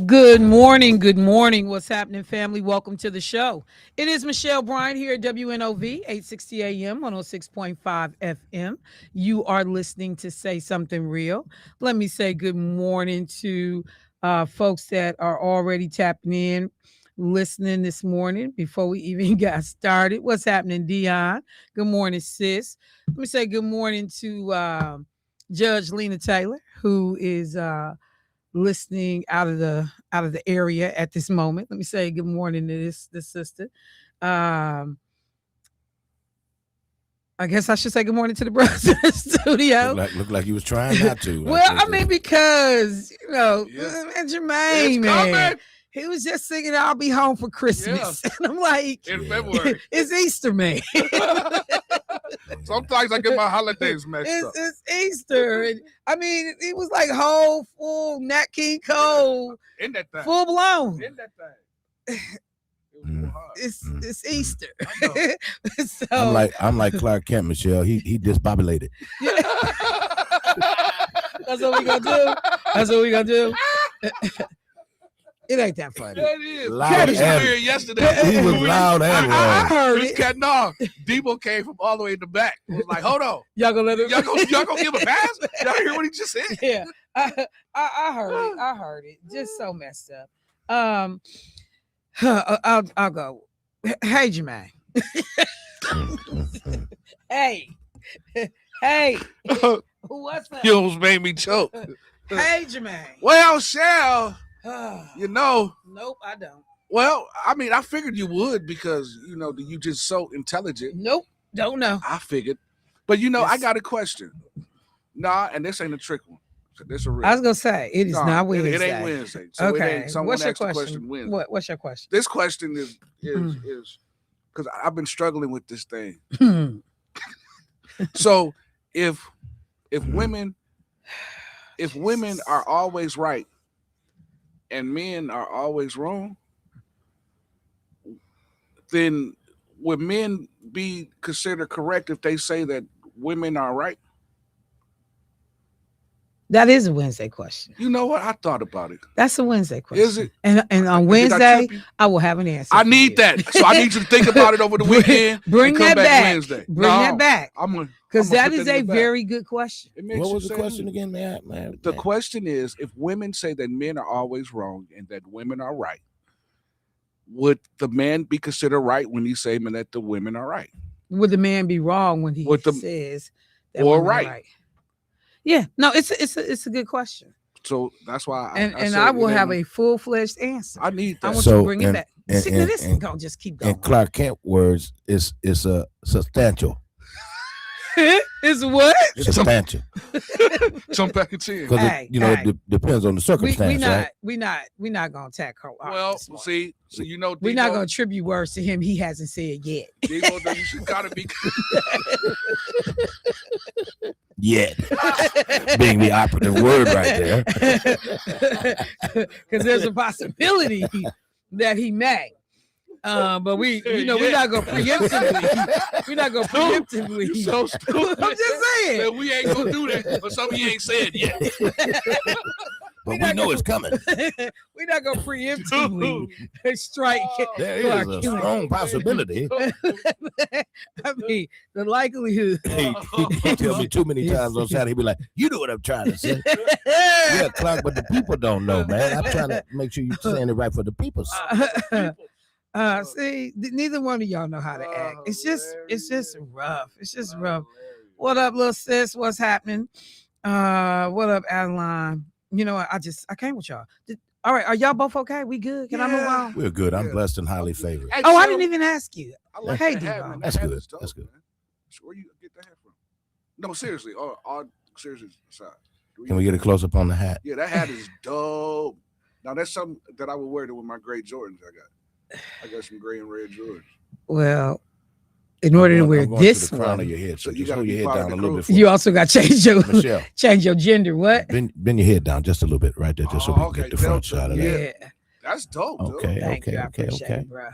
Good morning. Good morning. What's happening, family? Welcome to the show. It is Michelle Bryant here at WNOV, 860 AM, 106.5 FM. You are listening to Say Something Real. Let me say good morning to folks that are already tapping in, listening this morning before we even got started. What's happening, Dion? Good morning, sis. Let me say good morning to Judge Lena Taylor, who is listening out of the area at this moment. Let me say good morning to this sister. Um, I guess I should say good morning to the brothers in the studio. Look like you was trying not to. Well, I mean, because and Jermaine, It's man, coming. he was just singing "I'll Be Home for Christmas," and I'm like, In February. it's Easter, man. Sometimes I get my holidays messed up. It's Easter, and I mean, it was like whole full Nat King Cole, In that thing. full blown. In that thing. It was real hard. It's Easter. I So I'm like Clark Kent, Michelle. He disbobulated. that's what we gonna do. That's what we gonna do. It ain't that funny. That is. Loud Cat was and- here yesterday. He was loud and I wrong. heard He was it. cutting off. Debo came from all the way in the back. It was like, hold on. Y'all gonna let him? Y'all gonna give a pass? Y'all hear what he just said? Yeah, I heard it. I heard it. Just so messed up. I'll go. Hey, Jermaine. Hey, hey. What's that? You almost made me choke. Hey, Jermaine. Well, Shell, you know, Nope, I don't. well, I mean, I figured you would because, you just so intelligent. Nope, don't know. I figured. But, I Yes. got a question. Nah, and this ain't a trick one. So this a real. I was gonna say it is Nah, not Wednesday. It ain't Wednesday. So Okay. it ain't someone What's your asked a question? Wednesday. What's your question? This question is because I've been struggling with this thing. So if women are always right and men are always wrong, then would men be considered correct if they say that women are right? That is a Wednesday question. You know what? I thought about it. That's a Wednesday question. Is it? And on Did I Wednesday, trip you? I will have an answer. I for need you. that. So I need you to think about it over the weekend. Bring and come that back. Wednesday. Bring that back. Because that is a very good question. What was the question again, man? The question is, if women say that men are always wrong and that women are right, would the man be considered right when he say that the women are right? Would the man be wrong when he says that or women are right? Yeah, no, it's a good question, So that's why I will have a full-fledged answer. I need I that. want you to bring it back. and- See, and- this is and- gonna just keep going. In Clark Kent words, it's a substantial. It's what? It's substantial. Jump back and chin. Because Hey, it depends on the We circumstance, right? we not gonna attack her. Well, see, so we're not gonna attribute words to him he hasn't said yet. Debo, though, you should gotta be. Yet being the operative word right there. Because there's a possibility that he may. But we're not gonna preemptively. We're not gonna preemptively. You so stupid. I'm just saying. Man, we ain't gonna do that. But something you ain't said yet. But we know it's coming. We're not gonna preemptively strike. There Clark is a Kent. strong possibility. I mean, the likelihood. He tell me too many times on Saturday, he be like, you know what I'm trying to say. Yeah, Clark, but the people don't know, man. I'm trying to make sure you're saying it right for the people. See, neither one of y'all know how to act. It's just rough. It's just rough. What up, little sis? What's happening? What up, Adeline? You know, I came with y'all. All right, are y'all both okay? We good? Can I move on? We're good. I'm blessed and highly favored. Hey, Oh, I so, didn't even ask you. I like Hey, that hat, Debo. man. That's That hat good. is dope, That's good. man. So where you get that hat from? No, seriously. All seriously aside. Can we get a close up on the hat? Yeah, that hat is dope. Now that's something that I would wear with my gray Jordans. I got some gray and red Jordans. Well, in order to wear I'm going this to the crown of one, your head, so You just gotta hold your be head part of down the a little crew. bit. For you also got to Michelle, change your gender. What? bend your head down just a little bit right there, just so we can Okay, get the front Delta, shot of that. Yeah. That's dope, dude. Okay, Thank you. I okay, appreciate okay. it, bro.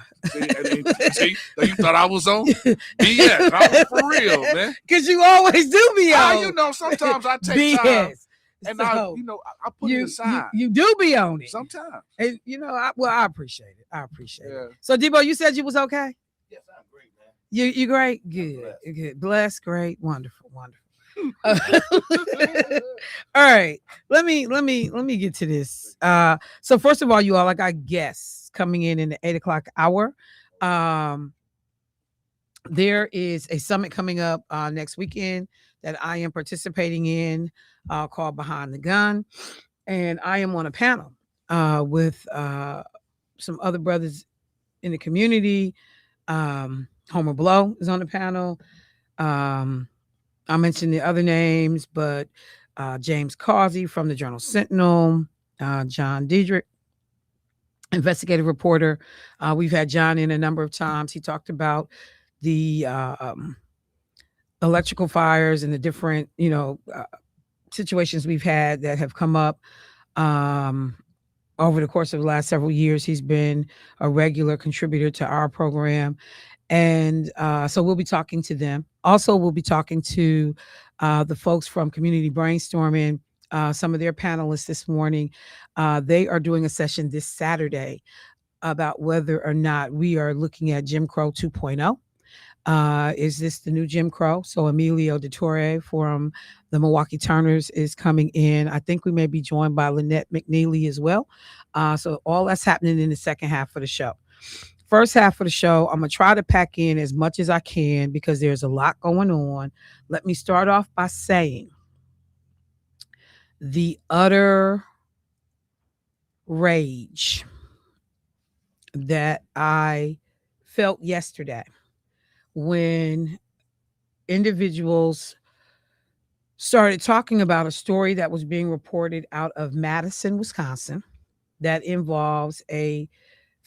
See, you thought I was on BS. I was for real, man. Because you always do be on. Sometimes I take time. BS. And So I put it you aside you do be on it. sometimes. And I appreciate it. I appreciate Yeah. it. So Debo, you said you was okay? Yes, I'm great, man. You great? Good. blessed. Good. Blessed, great, wonderful, wonderful. All right. Let me get to this. So first of all, you all, I got guests coming in the 8 o'clock hour. Um, there is a summit coming up next weekend that I am participating in called Behind the Gun. And I am on a panel with some other brothers in the community. Homer Blow is on the panel. Um, I mentioned the other names, but James Causey from the Journal Sentinel, John Diedrich, investigative reporter. We've had John in a number of times. He talked about the electrical fires and the different, situations we've had that have come up um, over the course of the last several years. He's been a regular contributor to our program. And so we'll be talking to them. Also, we'll be talking to the folks from Community Brainstorming, some of their panelists this morning. They are doing a session this Saturday about whether or not we are looking at Jim Crow 2.0. Is this the new Jim Crow? So Emilio DeTore from the Milwaukee Turners is coming in. I think we may be joined by Lynette McNeely as well. So all that's happening in the second half of the show. First half of the show, I'm going to try to pack in as much as I can because there's a lot going on. Let me start off by saying the utter rage that I felt yesterday when individuals started talking about a story that was being reported out of Madison, Wisconsin, that involves a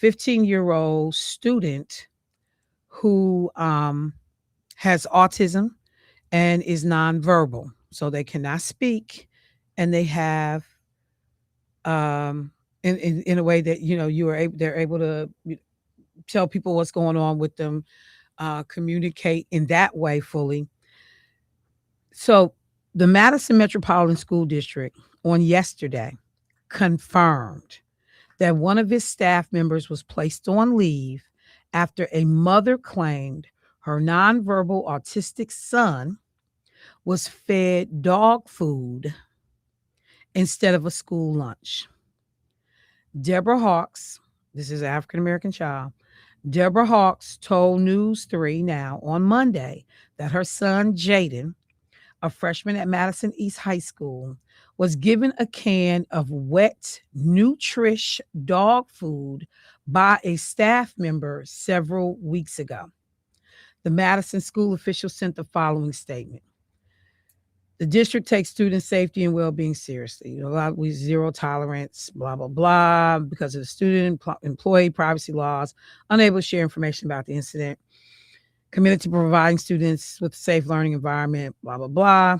15-year-old student who has autism and is nonverbal. So they cannot speak, and they have in a way that they're able to tell people what's going on with them, communicate in that way fully. So the Madison Metropolitan School District on yesterday confirmed that one of his staff members was placed on leave after a mother claimed her nonverbal autistic son was fed dog food instead of a school lunch. Deborah Hawks, this is an African American child, Deborah Hawks told News 3 Now on Monday that her son, Jaden, a freshman at Madison East High School, was given a can of wet, Nutrish dog food by a staff member several weeks ago. The Madison school official sent the following statement. The district takes student safety and well-being seriously. We zero tolerance, blah, blah, blah, because of the student employee privacy laws, unable to share information about the incident, committed to providing students with a safe learning environment, blah, blah, blah.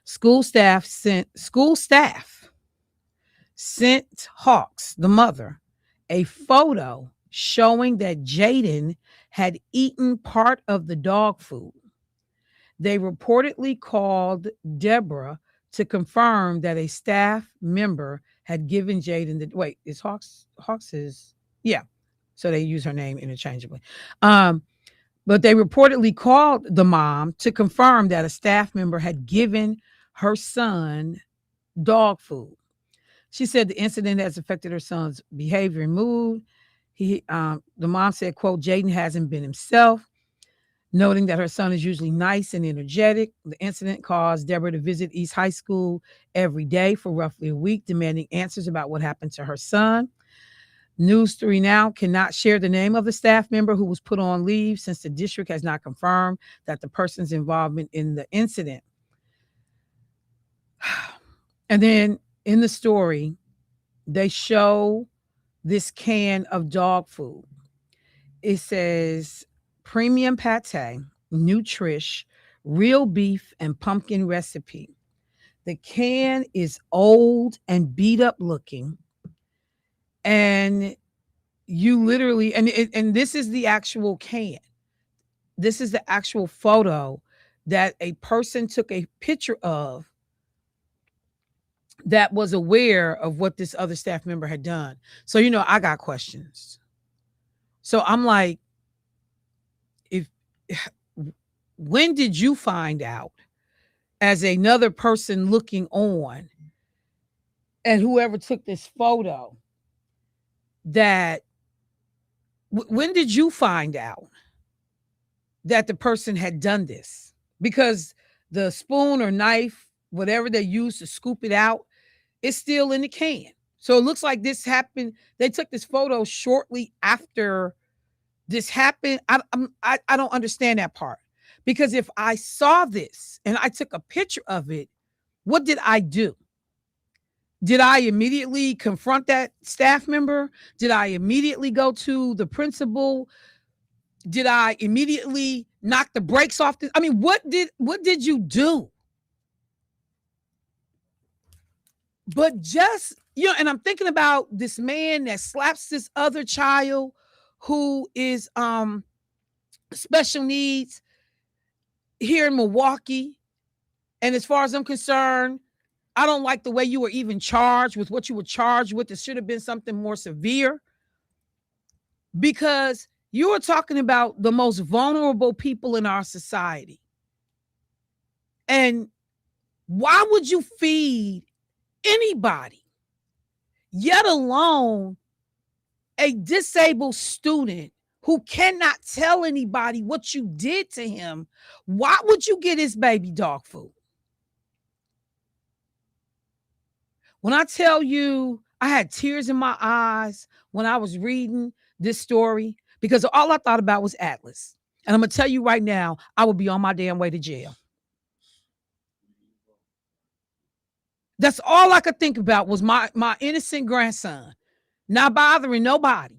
School staff sent Hawks, the mother, a photo showing that Jaden had eaten part of the dog food. They reportedly called Deborah to confirm that a staff member had given Jaden is Hawks is, yeah. So they use her name interchangeably. But they reportedly called the mom to confirm that a staff member had given her son dog food. She said the incident has affected her son's behavior and mood. The mom said, quote, Jaden hasn't been himself, noting that her son is usually nice and energetic. The incident caused Deborah to visit East High School every day for roughly a week, demanding answers about what happened to her son. News 3 Now cannot share the name of the staff member who was put on leave since the district has not confirmed that the person's involvement in the incident. And then in the story, they show this can of dog food. It says premium pate, Nutrish, real beef, and pumpkin recipe. The can is old and beat up looking. And you literally, and this is the actual can. This is the actual photo that a person took a picture of that was aware of what this other staff member had done. So, I got questions. So I'm like, if when did you find out as another person looking on, and whoever took this photo, that when did you find out that the person had done this? Because the spoon or knife, whatever they used to scoop it out, it's still in the can. So it looks like this happened. They took this photo shortly after this happened. I don't understand that part, because if I saw this and I took a picture of it, what did I do? Did I immediately confront that staff member? Did I immediately go to the principal? Did I immediately knock the brakes off this? I mean, what did you do? But just, and I'm thinking about this man that slaps this other child who is special needs here in Milwaukee. And as far as I'm concerned, I don't like the way you were even charged with what you were charged with. It should have been something more severe, because you are talking about the most vulnerable people in our society. And why would you feed anybody, yet alone a disabled student who cannot tell anybody what you did to him? Why would you get his baby dog food? When I tell you, I had tears in my eyes when I was reading this story, because all I thought about was Atlas. And I'm going to tell you right now, I would be on my damn way to jail. That's all I could think about was my innocent grandson not bothering nobody,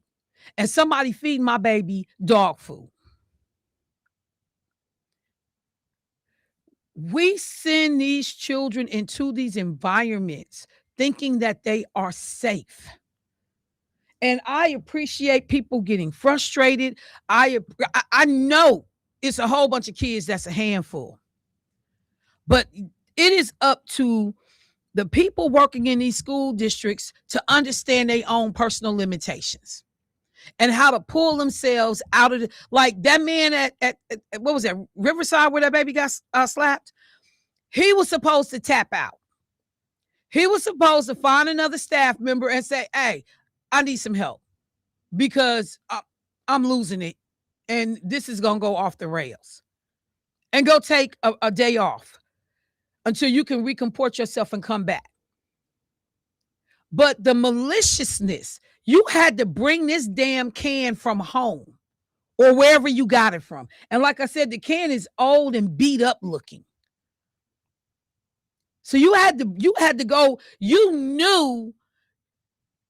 and somebody feeding my baby dog food. We send these children into these environments thinking that they are safe. And I appreciate people getting frustrated. I know it's a whole bunch of kids that's a handful. But it is up to the people working in these school districts to understand their own personal limitations and how to pull themselves out of like that man at what was that, Riverside, where that baby got slapped. He was supposed to tap out. He was supposed to find another staff member and say, hey, I need some help, because I'm losing it and this is going to go off the rails, and go take a day off until you can recomport yourself and come back. But the maliciousness, you had to bring this damn can from home or wherever you got it from. And like I said, the can is old and beat up looking. So you had to go, you knew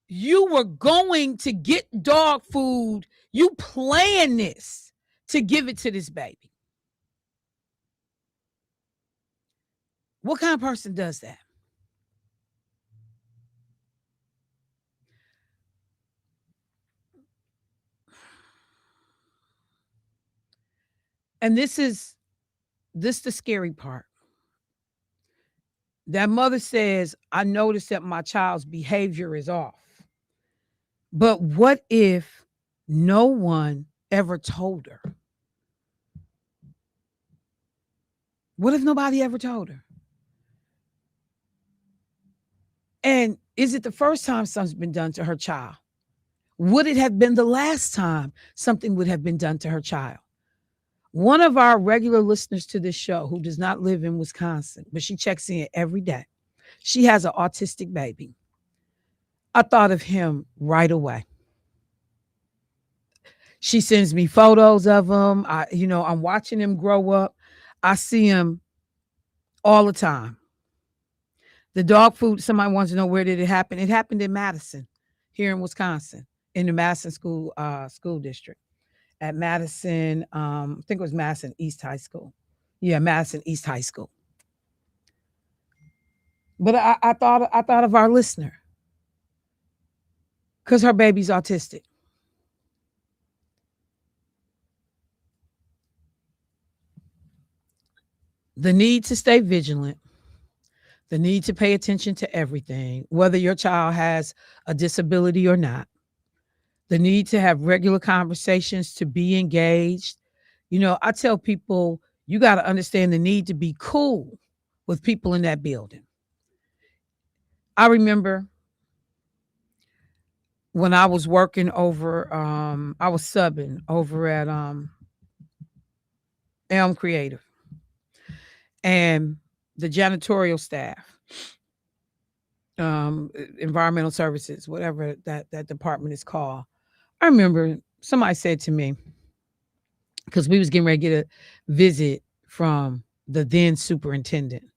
you were going to get dog food. You planned this to give it to this baby. What kind of person does that? And this the scary part. That mother says, I noticed that my child's behavior is off. But what if no one ever told her? What if nobody ever told her? And is it the first time something's been done to her child? Would it have been the last time something would have been done to her child? One of our regular listeners to this show, who does not live in Wisconsin, but she checks in every day, she has an autistic baby. I thought of him right away. She sends me photos of him. I'm watching him grow up. I see him all the time. The dog food, somebody wants to know, where did it happen? It happened in Madison, here in Wisconsin, in the Madison school district. At Madison, I think it was Madison East High School. Yeah, Madison East High School. But I thought of our listener, because her baby's autistic. The need to stay vigilant, the need to pay attention to everything, whether your child has a disability or not, the need to have regular conversations, to be engaged. I tell people, you got to understand the need to be cool with people in that building. I remember when I was working over, I was subbing over at Elm Creative, and the janitorial staff, environmental services, whatever that department is called. I remember somebody said to me, because we was getting ready to get a visit from the then superintendent,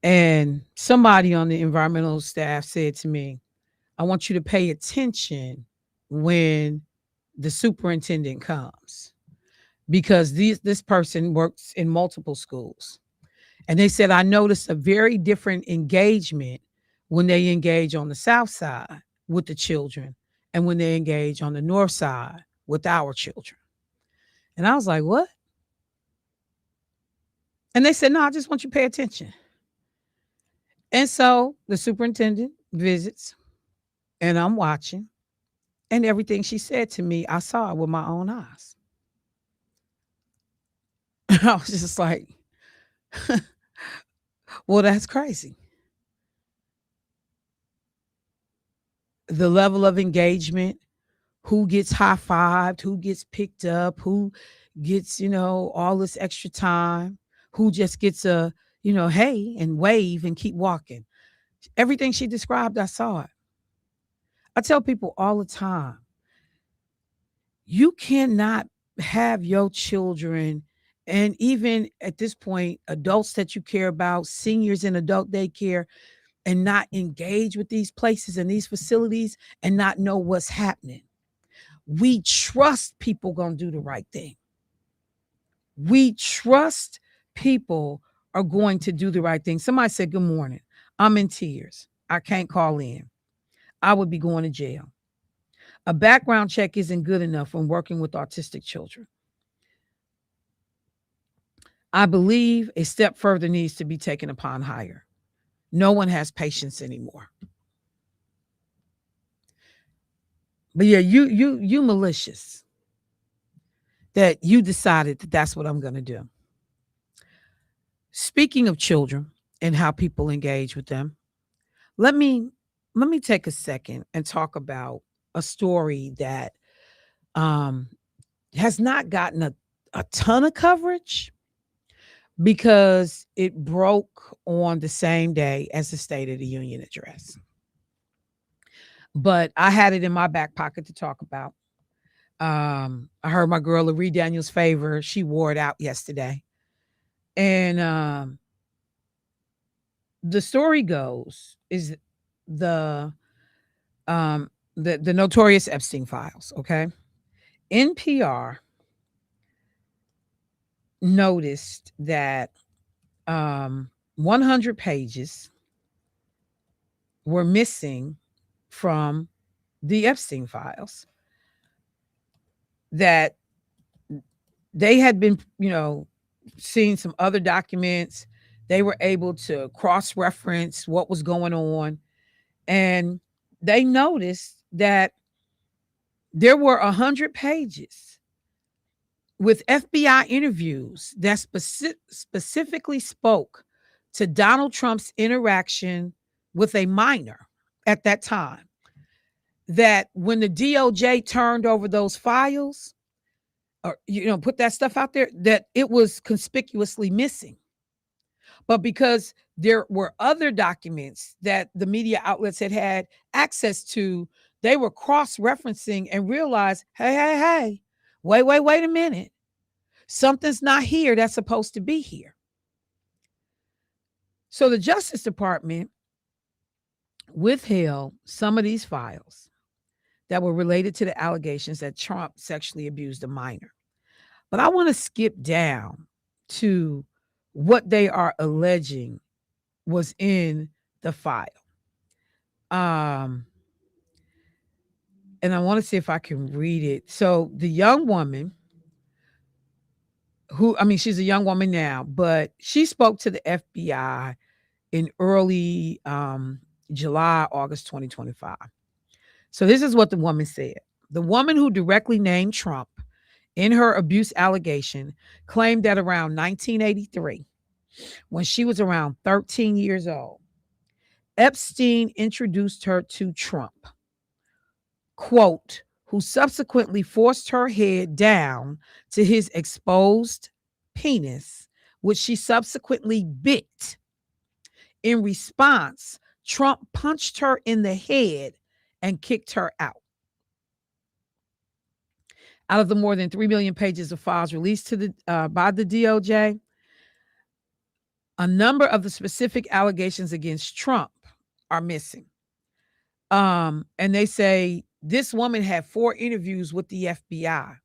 and somebody on the environmental staff said to me, I want you to pay attention when the superintendent comes, because this person works in multiple schools. And they said, I noticed a very different engagement when they engage on the south side with the children and when they engage on the north side with our children. And I was like, what? And they said, no, I just want you to pay attention. And so the superintendent visits, and I'm watching, and everything she said to me, I saw it with my own eyes. I was just like, well, that's crazy. The level of engagement, who gets high-fived, who gets picked up, who gets, all this extra time, who just gets a, hey, and wave and keep walking. Everything she described, I saw it. I tell people all the time, you cannot have your children, and even at this point, adults that you care about, seniors in adult daycare, and not engage with these places and these facilities and not know what's happening. We trust people going to do the right thing. We trust people are going to do the right thing. Somebody said, good morning. I'm in tears. I can't call in. I would be going to jail. A background check isn't good enough when working with autistic children. I believe a step further needs to be taken upon hire. No one has patience anymore. But yeah, you malicious that you decided that that's what I'm going to do. Speaking of children and how people engage with them, let me take a second and talk about a story that has not gotten a ton of coverage because it broke on the same day as the State of the Union address. But I had it in my back pocket to talk about. I heard my girl Laree Daniels Favor, she wore it out yesterday. And the story goes is the notorious Epstein files, okay? NPR noticed that 100 pages were missing from the Epstein files, that they had been, seeing some other documents. They were able to cross-reference what was going on, and they noticed that there were 100 pages with FBI interviews that specifically spoke to Donald Trump's interaction with a minor at that time. That when the DOJ turned over those files, or put that stuff out there, that it was conspicuously missing. But because there were other documents that the media outlets had access to, they were cross-referencing and realized, hey, wait a minute. Something's not here that's supposed to be here. So the Justice Department withheld some of these files that were related to the allegations that Trump sexually abused a minor. But I want to skip down to what they are alleging was in the file. And I want to see if I can read it. So the young woman she's a young woman now, but she spoke to the FBI in early July, August 2025. So this is what the woman said. The woman who directly named Trump in her abuse allegation claimed that around 1983, when she was around 13 years old, Epstein introduced her to Trump, quote, who subsequently forced her head down to his exposed penis, which she subsequently bit. In response, Trump punched her in the head and kicked her out. Out of the more than 3 million pages of files released to by the DOJ, a number of the specific allegations against Trump are missing. And they say this woman had 4 interviews with the FBI.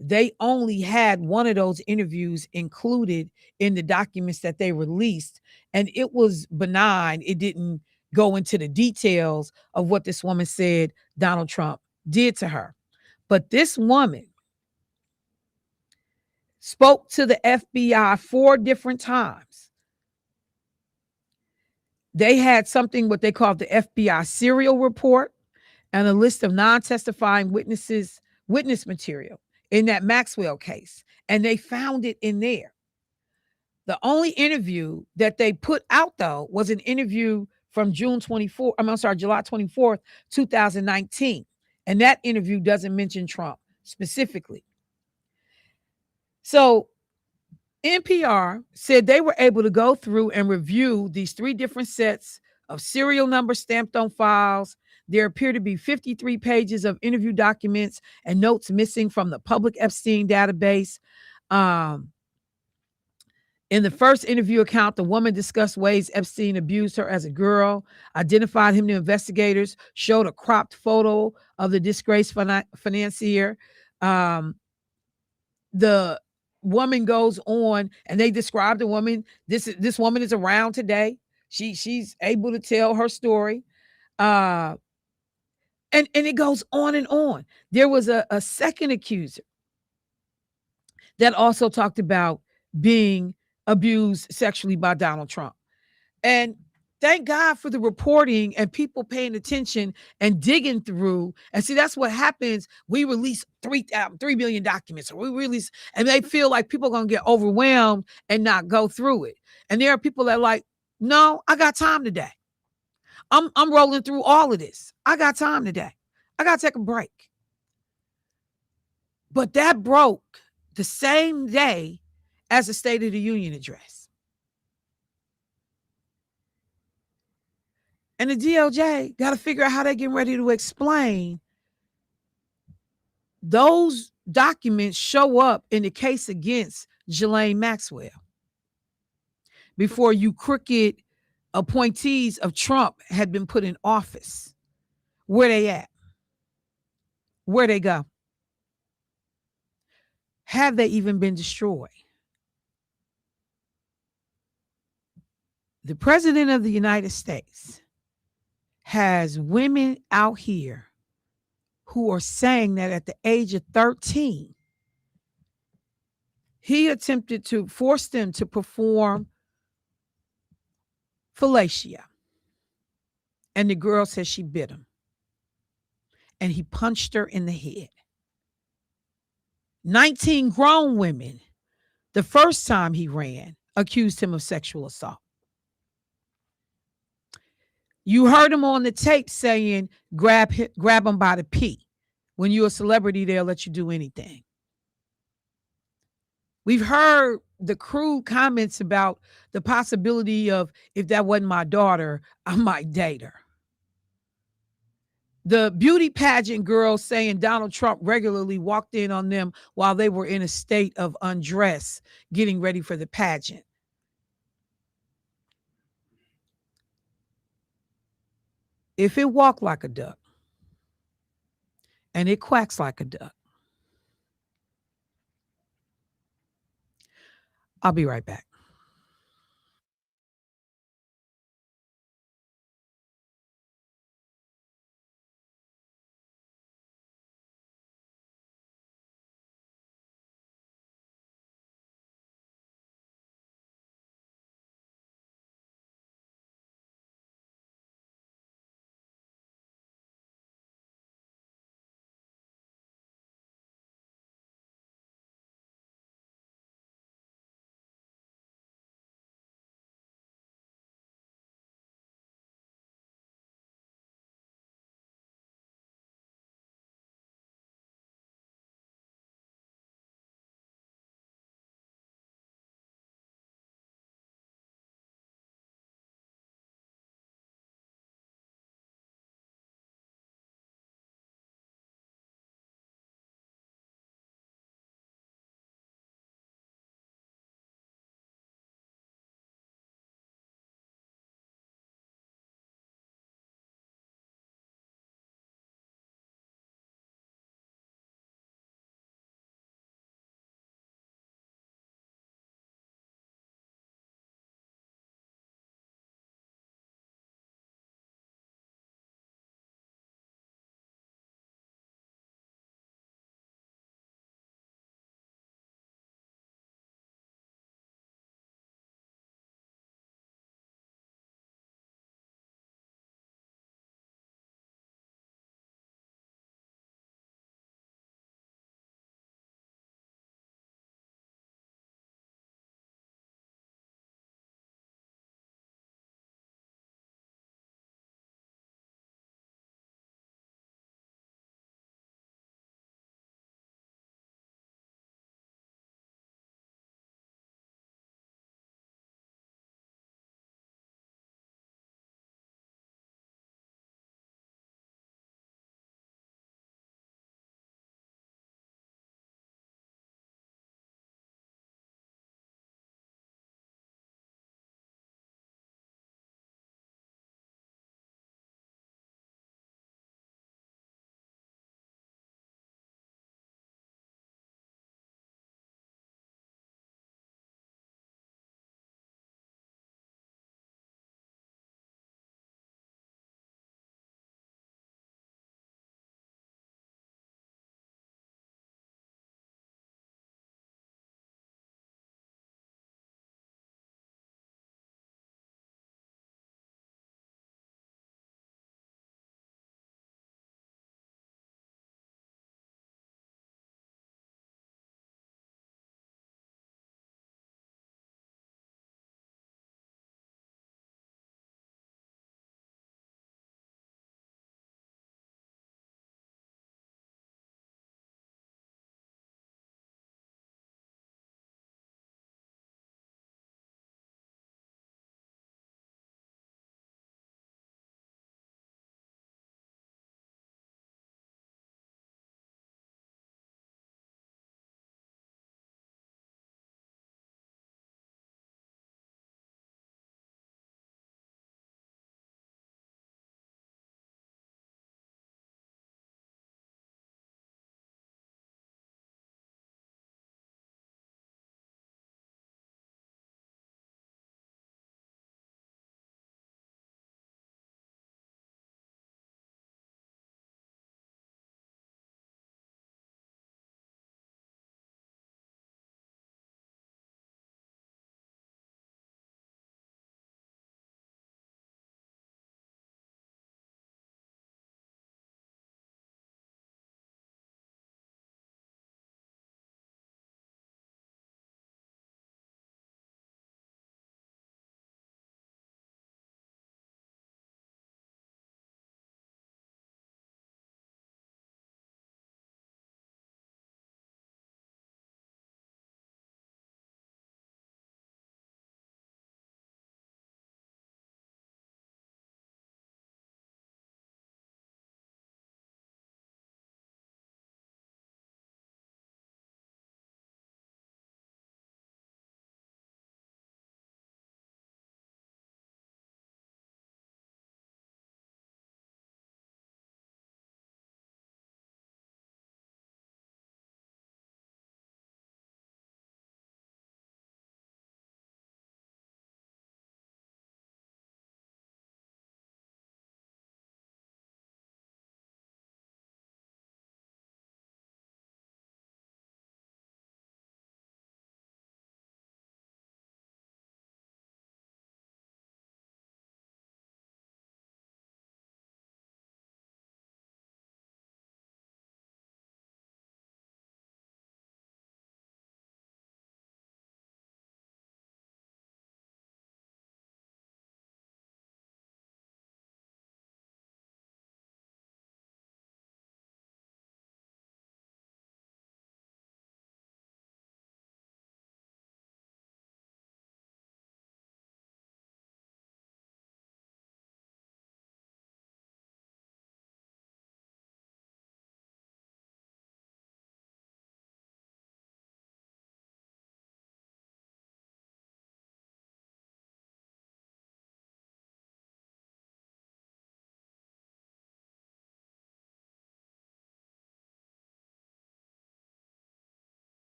They only had one of those interviews included in the documents that they released, and it was benign. It didn't go into the details of what this woman said Donald Trump did to her. But this woman spoke to the FBI 4 different times. They had something what they called the FBI serial report and a list of non-testifying witness material in that Maxwell case. And they found it in there. The only interview that they put out, though, was an interview from July 24th, 2019. And that interview doesn't mention Trump specifically. So NPR said they were able to go through and review these 3 different sets of serial numbers stamped on files. There appear to be 53 pages of interview documents and notes missing from the public Epstein database. In the first interview account, the woman discussed ways Epstein abused her as a girl, identified him to investigators, showed a cropped photo of the disgraced financier. The woman goes on and they describe the woman. This woman is around today. She's able to tell her story. And it goes on and on. There was a second accuser that also talked about being abused sexually by Donald Trump. And thank God for the reporting and people paying attention and digging through. And see, that's what happens. We release 3 million documents, or we release, and they feel like people are going to get overwhelmed and not go through it. And there are people that are like, no, I got time today. I'm rolling through all of this. I got time today. I got to take a break. But that broke the same day as the State of the Union address. And the DOJ got to figure out how they're getting ready to explain those documents show up in the case against Ghislaine Maxwell before you crooked appointees of Trump had been put in office. Where they at? Where they go? Have they even been destroyed? The president of the United States has women out here who are saying that at the age of 13, he attempted to force them to perform fellatio. And the girl says she bit him. And he punched her in the head. 19 grown women, the first time he ran, accused him of sexual assault. You heard him on the tape saying, grab him by the pee. When you're a celebrity, they'll let you do anything. We've heard the crude comments about the possibility of, if that wasn't my daughter, I might date her. The beauty pageant girls saying Donald Trump regularly walked in on them while they were in a state of undress, getting ready for the pageant. If it walked like a duck and it quacks like a duck, I'll be right back.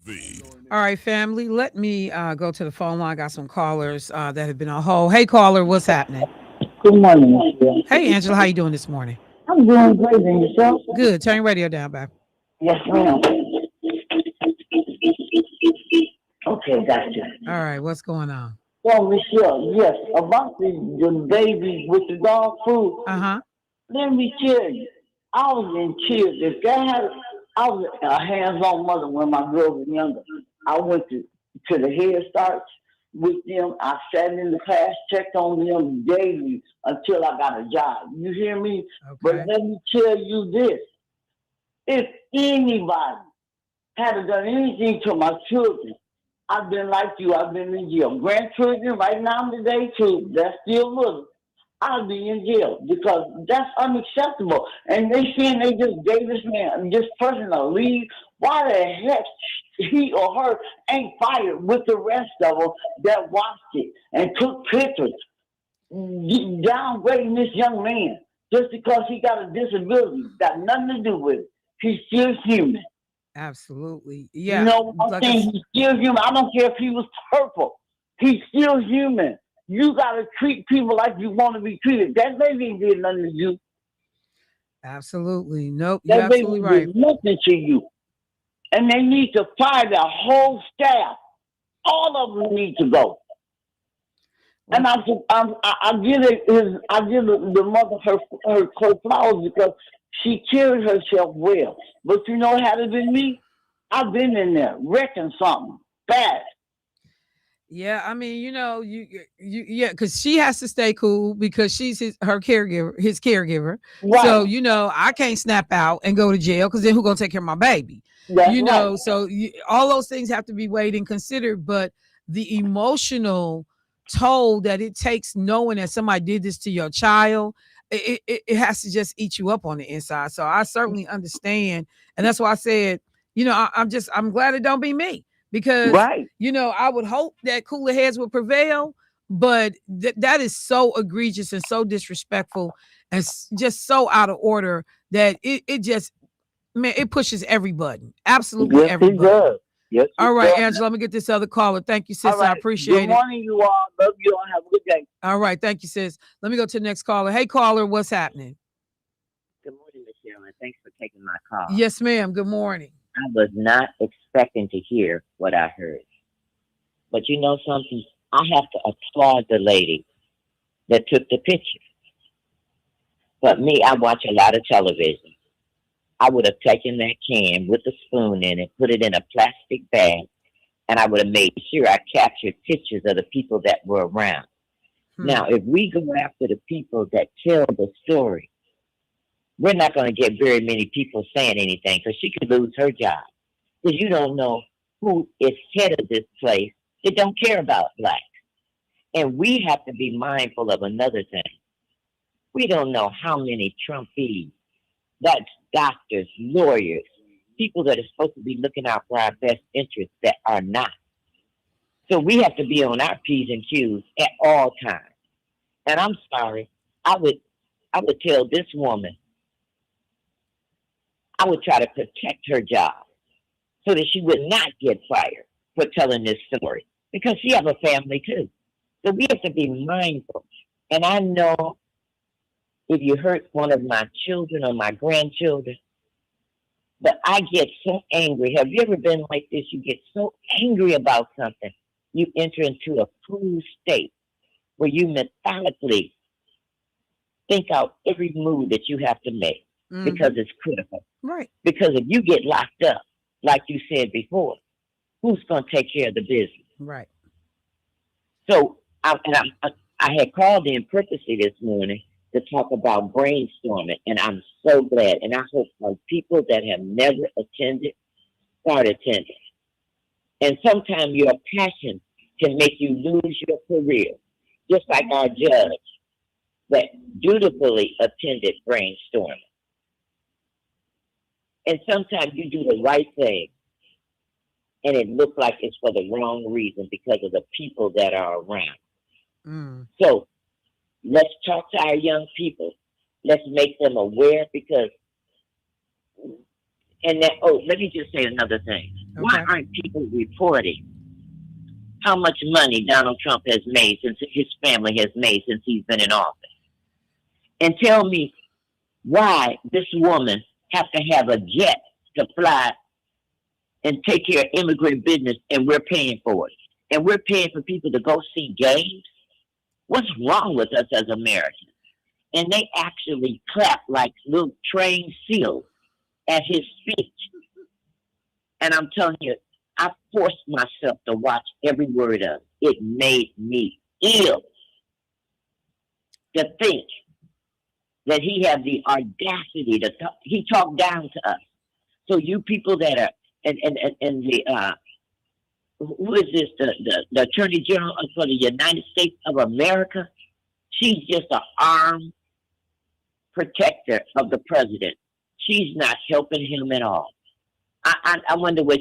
All right, family. Let me go to the phone line. I got some callers that have been on hold. Hey, caller, what's happening? Good morning, Michelle. Hey, Angela, how you doing this morning? I'm doing great, and yourself? Good. Turn your radio down, babe. Yes, ma'am. Okay, gotcha. All right, what's going on? Well, Michelle, yes, about the baby with the dog food. Uh-huh. Let me tell you, I was in tears. If that had, I was a hands-on mother when my girl was younger. I went to the Head Start with them. I sat in the class, checked on them daily until I got a job. You hear me? Okay. But let me tell you this: if anybody had done anything to my children, I've been like you. I've been in jail. Grandchildren right now today too. That's still little. I'll be in jail because that's unacceptable. And they saying they just gave this person a leave. Why the heck he or her ain't fired with the rest of them that watched it and took pictures, downgrading this young man just because he got a disability? Got nothing to do with it. He's still human. Absolutely. Yeah. You know what I'm like saying? He's still human. I don't care if he was purple. He's still human. You got to treat people like you want to be treated. That baby ain't did nothing to you. Absolutely. Nope. You're That baby absolutely right. did nothing to you. And they need to fire the whole staff. All of them need to go. And I give the mother her flowers because she carried herself well. But you know, had it been me, I've been in there wrecking something bad. Yeah, I mean, yeah, because she has to stay cool because she's her caregiver, his caregiver. Right. So I can't snap out and go to jail because then who's gonna take care of my baby? That's right. So all those things have to be weighed and considered. But the emotional toll that it takes knowing that somebody did this to your child, it has to just eat you up on the inside. So I certainly understand, and that's why I said, I'm glad it don't be me. Because Right. I would hope that cooler heads would prevail, but that is so egregious and so disrespectful and just so out of order that it just, man, it pushes every button. Absolutely Yes, every it button. does. Yes, All it right, does. Angela, let me get this other caller. Thank you, sis. All right. I appreciate Good morning, you all. Love you all. Have a good day. All right, thank you, sis. Let me go to the next caller. Hey, caller, what's happening? Good morning, Michelle, and thanks for taking my call. Yes, ma'am. Good morning. I was not expecting to hear what I heard. But you know something? I have to applaud the lady that took the picture. But me, I watch a lot of television. I would have taken that can with a spoon in it, put it in a plastic bag, and I would have made sure I captured pictures of the people that were around. Now, if we go after the people that tell the story, we're not going to get very many people saying anything because she could lose her job. Because you don't know who is head of this place that don't care about blacks. And we have to be mindful of another thing. We don't know how many Trumpies, that's doctors, lawyers, people that are supposed to be looking out for our best interests that are not. So we have to be on our P's and Q's at all times. And I'm sorry, I would tell this woman, I would try to protect her job so that she would not get fired for telling this story because she have a family too. So we have to be mindful. And I know if you hurt one of my children or my grandchildren, but I get so angry. Have you ever been like this? You get so angry about something, you enter into a cool state where you methodically think out every move that you have to make because it's critical. Right. Because if you get locked up, like you said before, who's going to take care of the business? Right. So I had called in purposely this morning to talk about brainstorming, and I'm so glad. And I hope people that have never attended start attending. And sometimes your passion can make you lose your career, just like our judge that dutifully attended brainstorming. And sometimes you do the right thing, and it looks like it's for the wrong reason because of the people that are around. So let's talk to our young people. Let's make them aware because And then, let me just say another thing. Okay. Why aren't people reporting how much money Donald Trump has made since his family has made since he's been in office? And tell me why this woman have to have a jet to fly and take care of immigrant business, and we're paying for it. And we're paying for people to go see games. What's wrong with us as Americans? And they actually clap like little trained seals at his speech. And I'm telling you, I forced myself to watch every word of it. It made me ill to think that he had the audacity to talk. He talked down to us. So you people that are, and the, who is this, the Attorney General for the United States of America? She's just an armed protector of the president. She's not helping him at all. I wonder what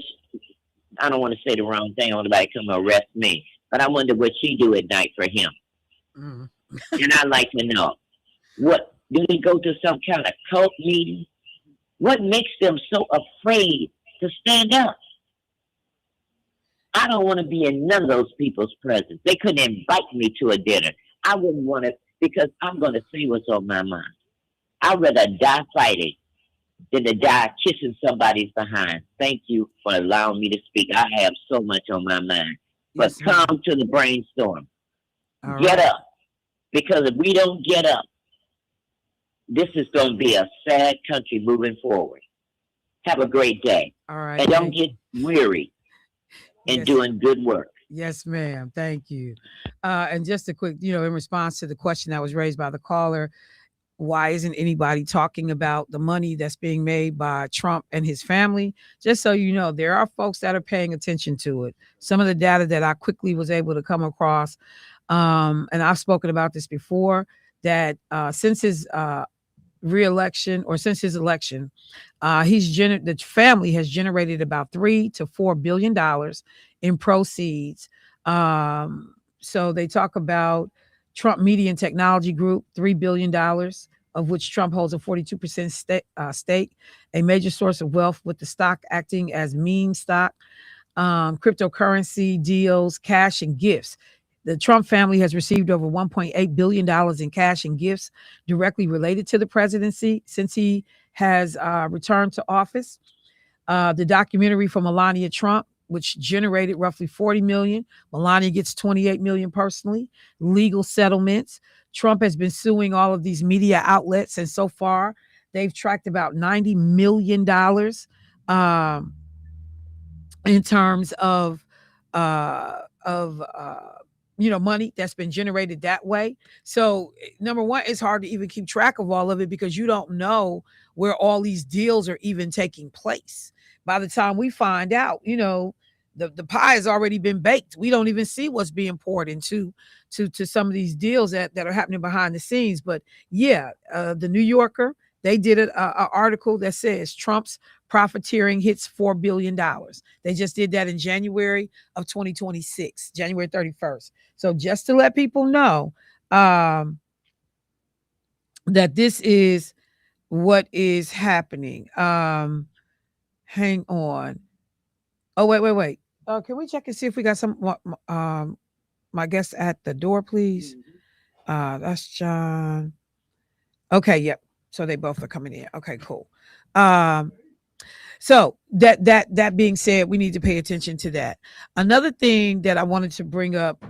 I don't want to say the wrong thing. I want anybody to come arrest me, but I wonder what she do at night for him. Mm. And I'd like to know, what do they go to some kind of cult meeting? What makes them so afraid to stand up? I don't want to be in none of those people's presence. They couldn't invite me to a dinner. I wouldn't want to, because I'm going to say what's on my mind. I'd rather die fighting than to die kissing somebody's behind. Thank you for allowing me to speak. I have so much on my mind. But Yes, ma'am. come to the brainstorm. All Get right. up. Because if we don't get up, this is going to be a sad country moving forward. Have a great day. All right. And don't thank get you. weary in Yes. doing good work. Yes, ma'am. Thank you. And just a quick, in response to the question that was raised by the caller, why isn't anybody talking about the money that's being made by Trump and his family? Just so you know, there are folks that are paying attention to it. Some of the data that I quickly was able to come across, and I've spoken about this before, that since his re-election, or since his election, the family has generated about $3 to $4 billion in proceeds. So they talk about Trump Media and Technology Group, $3 billion, of which Trump holds a 42% stake, a major source of wealth, with the stock acting as meme stock, cryptocurrency deals, cash, and gifts. The Trump family has received over $1.8 billion in cash and gifts directly related to the presidency since he has returned to office. The documentary from Melania Trump, which generated roughly $40 million. Melania gets $28 million personally. Legal settlements. Trump has been suing all of these media outlets, and so far they've tracked about $90 million in terms of money that's been generated that way. So number one, it's hard to even keep track of all of it because you don't know where all these deals are even taking place. By the time we find out, the pie has already been baked. We don't even see what's being poured into some of these deals that are happening behind the scenes. But yeah, the New Yorker, they did an article that says Trump's profiteering hits $4 billion. They just did that in January of 2026, January 31st. So just to let people know that this is what is happening. Hang on. Oh, wait. Can we check and see if we got some my guest at the door, please? That's John. Okay, yep. So they both are coming in. Okay, cool. So that being said, we need to pay attention to that. Another thing that I wanted to bring up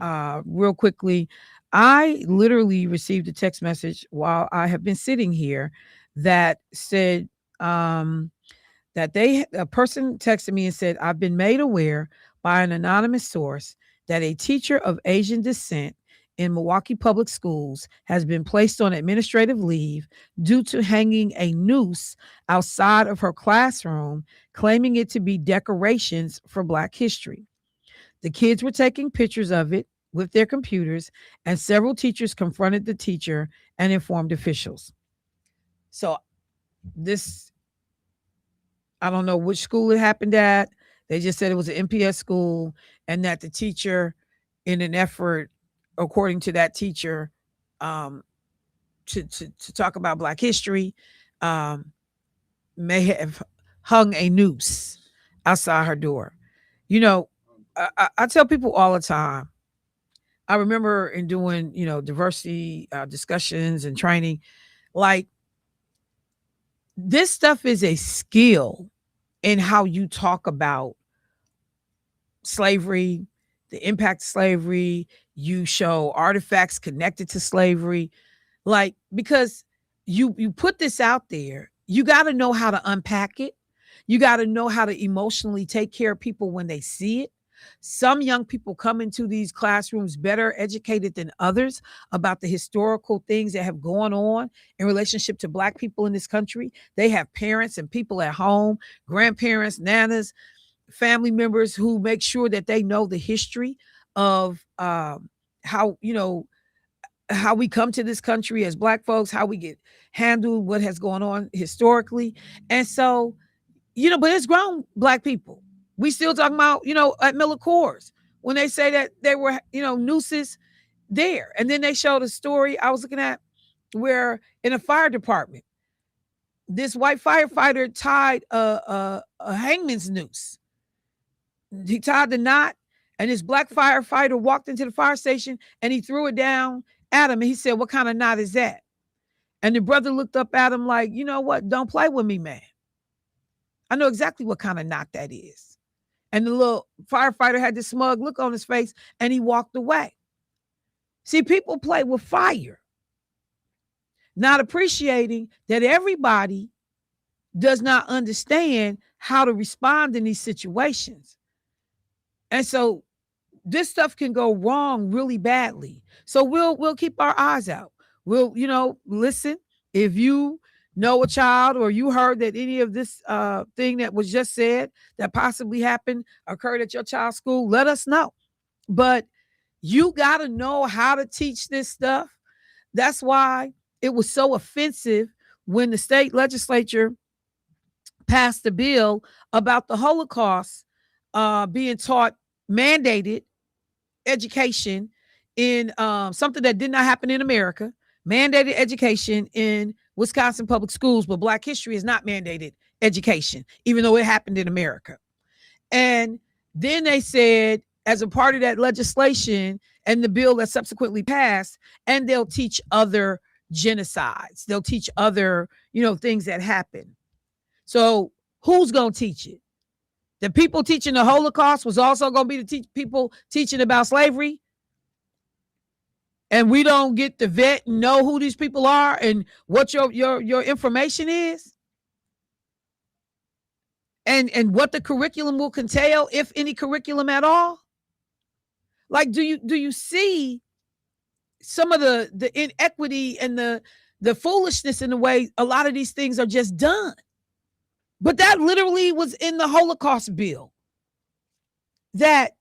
real quickly, I literally received a text message while I have been sitting here that said that a person texted me and said, I've been made aware by an anonymous source that a teacher of Asian descent in Milwaukee Public Schools has been placed on administrative leave due to hanging a noose outside of her classroom, claiming it to be decorations for Black history. The kids were taking pictures of it with their computers, and several teachers confronted the teacher and informed officials. So I don't know which school it happened at. They just said it was an MPS school, and that the teacher, in an effort, according to that teacher, to talk about Black history, may have hung a noose outside her door. You know, I tell people all the time. I remember in doing, diversity discussions and training, like this stuff is a skill in how you talk about slavery, the impact of slavery. You show artifacts connected to slavery, like because you put this out there. You got to know how to unpack it. You got to know how to emotionally take care of people when they see it. Some young people come into these classrooms better educated than others about the historical things that have gone on in relationship to Black people in this country. They have parents and people at home, grandparents, nanas, family members who make sure that they know the history of how how we come to this country as Black folks, how we get handled, what has gone on historically. And so, but it's grown Black people. We still talking about, at Miller Coors, when they say that there were, nooses there. And then they showed a story I was looking at where in a fire department, this white firefighter tied a hangman's noose. He tied the knot, and this Black firefighter walked into the fire station and he threw it down at him. And he said, "What kind of knot is that?" And the brother looked up at him like, "You know what? Don't play with me, man. I know exactly what kind of knot that is." And the little firefighter had this smug look on his face and he walked away. See, people play with fire, not appreciating that everybody does not understand how to respond in these situations. And so this stuff can go wrong really badly. So we'll keep our eyes out. We'll, listen. If you know a child or you heard that any of this thing that was just said that possibly happened occurred at your child's school, let us know. But you got to know how to teach this stuff. That's why it was so offensive when the state legislature passed a bill about the Holocaust being taught mandated education in something that did not happen in America, mandated education in Wisconsin public schools, but Black history is not mandated education, even though it happened in America. And then they said, as a part of that legislation and the bill that subsequently passed, and they'll teach other genocides. They'll teach other, things that happen. So who's going to teach it? The people teaching the Holocaust was also going to be the people teaching about slavery. And we don't get to vet and know who these people are and what your information is. And what the curriculum will entail, if any curriculum at all. Like, do you see some of the inequity and the foolishness in the way a lot of these things are just done? But that literally was in the Holocaust bill. That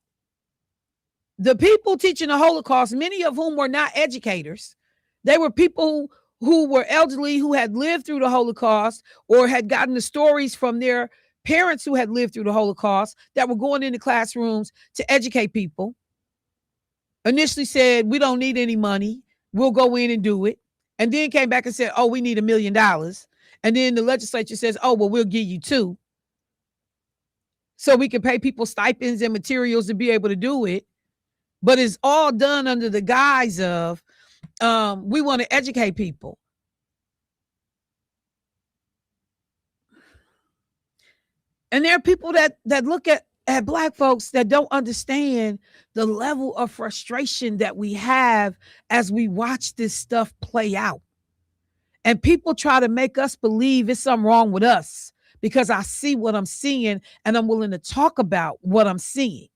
the people teaching the Holocaust, many of whom were not educators, they were people who were elderly, who had lived through the Holocaust or had gotten the stories from their parents who had lived through the Holocaust, that were going into classrooms to educate people. Initially said, we don't need any money. We'll go in and do it. And then came back and said, oh, we need $1 million. And then the legislature says, oh, well, we'll give you 2. So we can pay people stipends and materials to be able to do it. But it's all done under the guise of we want to educate people. And there are people that look at Black folks that don't understand the level of frustration that we have as we watch this stuff play out. And people try to make us believe it's something wrong with us because I see what I'm seeing and I'm willing to talk about what I'm seeing.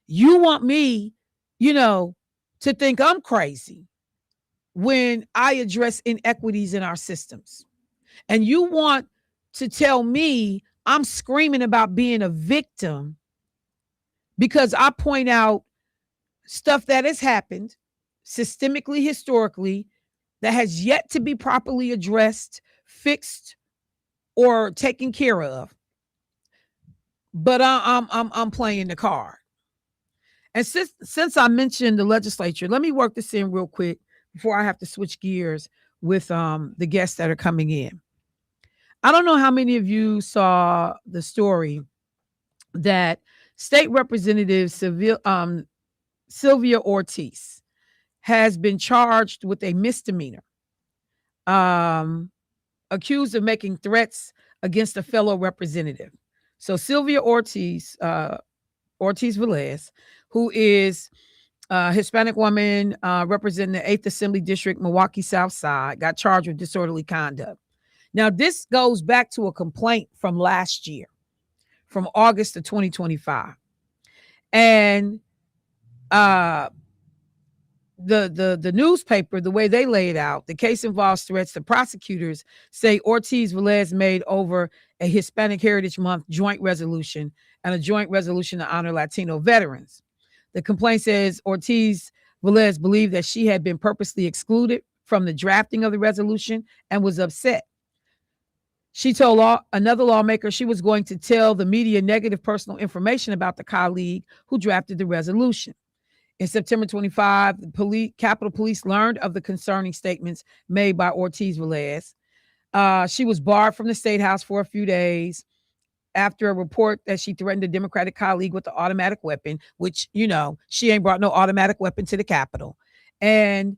You want me, to think I'm crazy when I address inequities in our systems. And you want to tell me I'm screaming about being a victim because I point out stuff that has happened systemically, historically, that has yet to be properly addressed, fixed, or taken care of. But I'm playing the card. And since I mentioned the legislature, let me work this in real quick before I have to switch gears with the guests that are coming in. I don't know how many of you saw the story that State Representative Sylvia Ortiz has been charged with a misdemeanor, accused of making threats against a fellow representative. So Sylvia Ortiz Velez, who is a Hispanic woman representing the 8th Assembly District, Milwaukee South Side, got charged with disorderly conduct. Now, this goes back to a complaint from last year, from August of 2025. And the newspaper, the way they lay it out, the case involves threats. The prosecutors say Ortiz Velez made over a Hispanic Heritage Month joint resolution and a joint resolution to honor Latino veterans. The complaint says Ortiz Velez believed that she had been purposely excluded from the drafting of the resolution and was upset. She told another lawmaker she was going to tell the media negative personal information about the colleague who drafted the resolution. In September 25, the Capitol Police learned of the concerning statements made by Ortiz Velez. She was barred from the State House for a few days after a report that she threatened a Democratic colleague with an automatic weapon, which, you know, she ain't brought no automatic weapon to the Capitol. And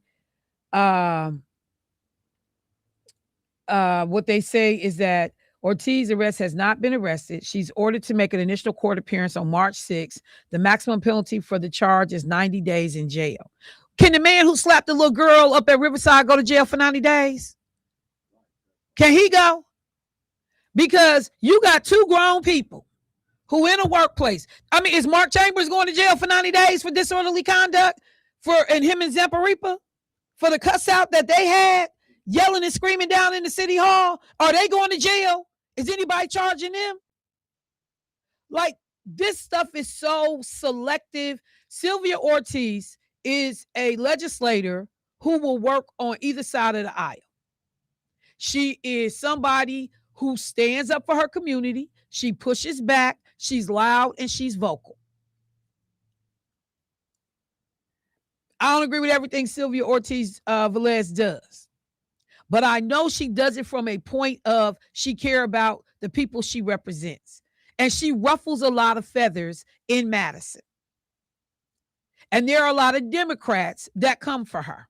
what they say is that Ortiz's arrest has not been arrested. She's ordered to make an initial court appearance on March 6th. The maximum penalty for the charge is 90 days in jail. Can the man who slapped the little girl up at Riverside go to jail for 90 days? Can he go? Because you got two grown people who in a workplace. I mean, is Mark Chambers going to jail for 90 days for disorderly conduct and him and Zamparipa for the cuss out that they had, yelling and screaming down in the city hall? Are they going to jail? Is anybody charging them? Like, this stuff is so selective. Sylvia Ortiz is a legislator who will work on either side of the aisle. She is somebody who stands up for her community. She pushes back. She's loud and she's vocal. I don't agree with everything Sylvia Ortiz Velez does, but I know she does it from a point of she cares about the people she represents. And she ruffles a lot of feathers in Madison. And there are a lot of Democrats that come for her.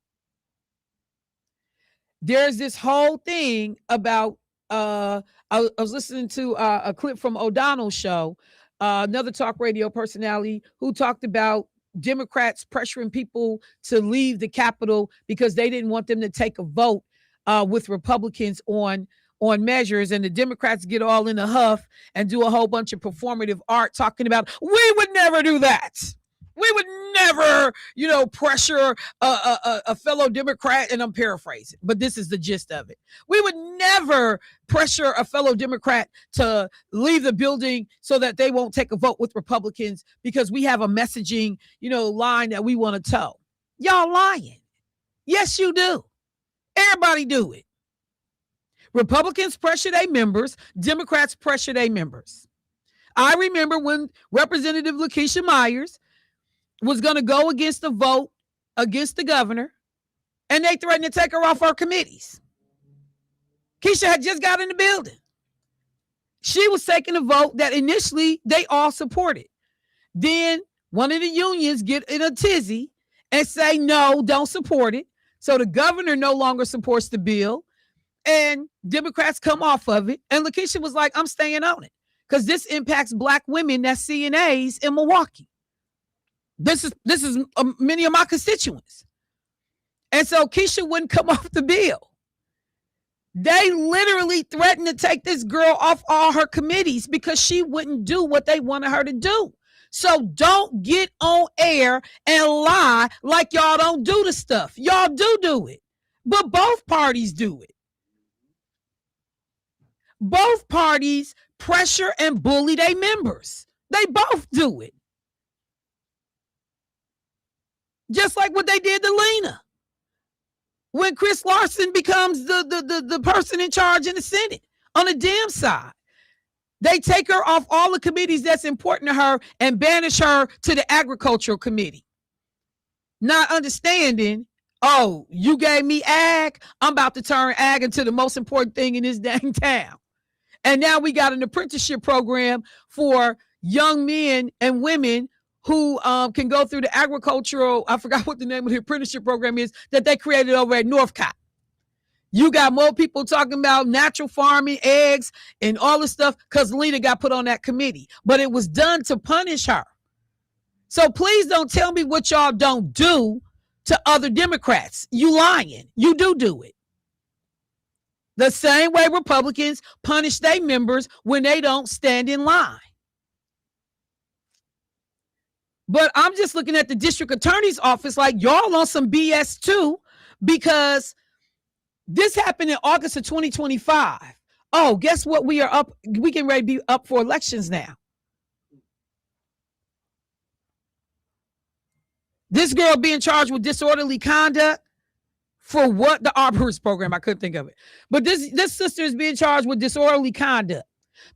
There's this whole thing about, I was listening to a clip from O'Donnell's show, another talk radio personality who talked about Democrats pressuring people to leave the Capitol because they didn't want them to take a vote with Republicans on measures, and the Democrats get all in a huff and do a whole bunch of performative art talking about, we would never do that. We would never, pressure a fellow Democrat, and I'm paraphrasing, but this is the gist of it. We would never pressure a fellow Democrat to leave the building so that they won't take a vote with Republicans because we have a messaging, line that we want to toe. Y'all lying. Yes, you do. Everybody do it. Republicans pressure their members. Democrats pressure their members. I remember when Representative Lakeisha Myers was going to go against the vote against the governor, and they threatened to take her off her committees. Keisha had just got in the building. She was taking a vote that initially they all supported. Then one of the unions get in a tizzy and say, no, don't support it. So the governor no longer supports the bill, and Democrats come off of it. And Lakeisha was like, I'm staying on it because this impacts Black women that's CNAs in Milwaukee. This is many of my constituents. And so Keisha wouldn't come off the bill. They literally threatened to take this girl off all her committees because she wouldn't do what they wanted her to do. So don't get on air and lie like y'all don't do the stuff. Y'all do it. But both parties do it. Both parties pressure and bully their members. They both do it. Just like what they did to Lena. When Chris Larson becomes the person in charge in the Senate on the Dem side. They take her off all the committees that's important to her and banish her to the agricultural committee. Not understanding, oh, you gave me ag, I'm about to turn ag into the most important thing in this dang town. And now we got an apprenticeship program for young men and women who can go through the agricultural, I forgot what the name of the apprenticeship program is, that they created over at Northcott. You got more people talking about natural farming, eggs, and all this stuff because Lena got put on that committee. But it was done to punish her. So please don't tell me what y'all don't do to other Democrats. You lying. You do it. The same way Republicans punish their members when they don't stand in line. But I'm just looking at the district attorney's office like y'all on some BS too, because this happened in August of 2025. Oh, guess what? We can ready to be up for elections now. This girl being charged with disorderly conduct for what? The arborist program. I couldn't think of it. But this sister is being charged with disorderly conduct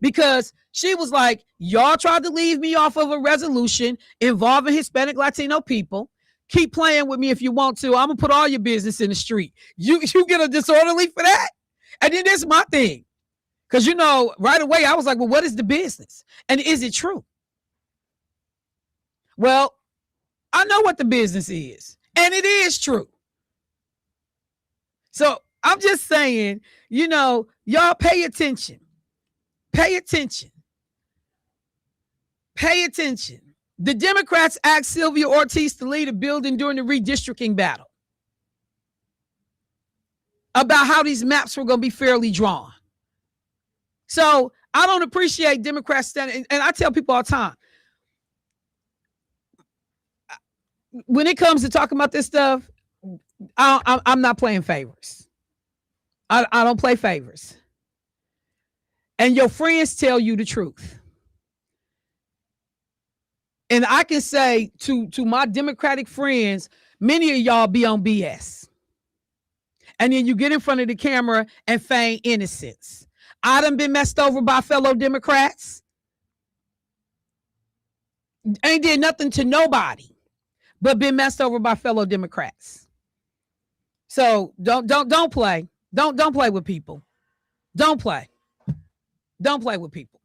because she was like, y'all tried to leave me off of a resolution involving Hispanic Latino people. Keep playing with me if you want to. I'm going to put all your business in the street. You get a disorderly for that? And then that's my thing. Because, right away, I was like, well, what is the business? And is it true? Well, I know what the business is. And it is true. So I'm just saying, y'all pay attention. Pay attention. Pay attention. The Democrats asked Sylvia Ortiz to lead a building during the redistricting battle about how these maps were going to be fairly drawn. So I don't appreciate Democrats standing, and I tell people all the time, when it comes to talking about this stuff, I'm not playing favors. I don't play favors. And your friends tell you the truth. And I can say to my Democratic friends, many of y'all be on BS. And then you get in front of the camera and feign innocence. I done been messed over by fellow Democrats. Ain't did nothing to nobody, but been messed over by fellow Democrats. So don't play. Don't play with people. Don't play. Don't play with people.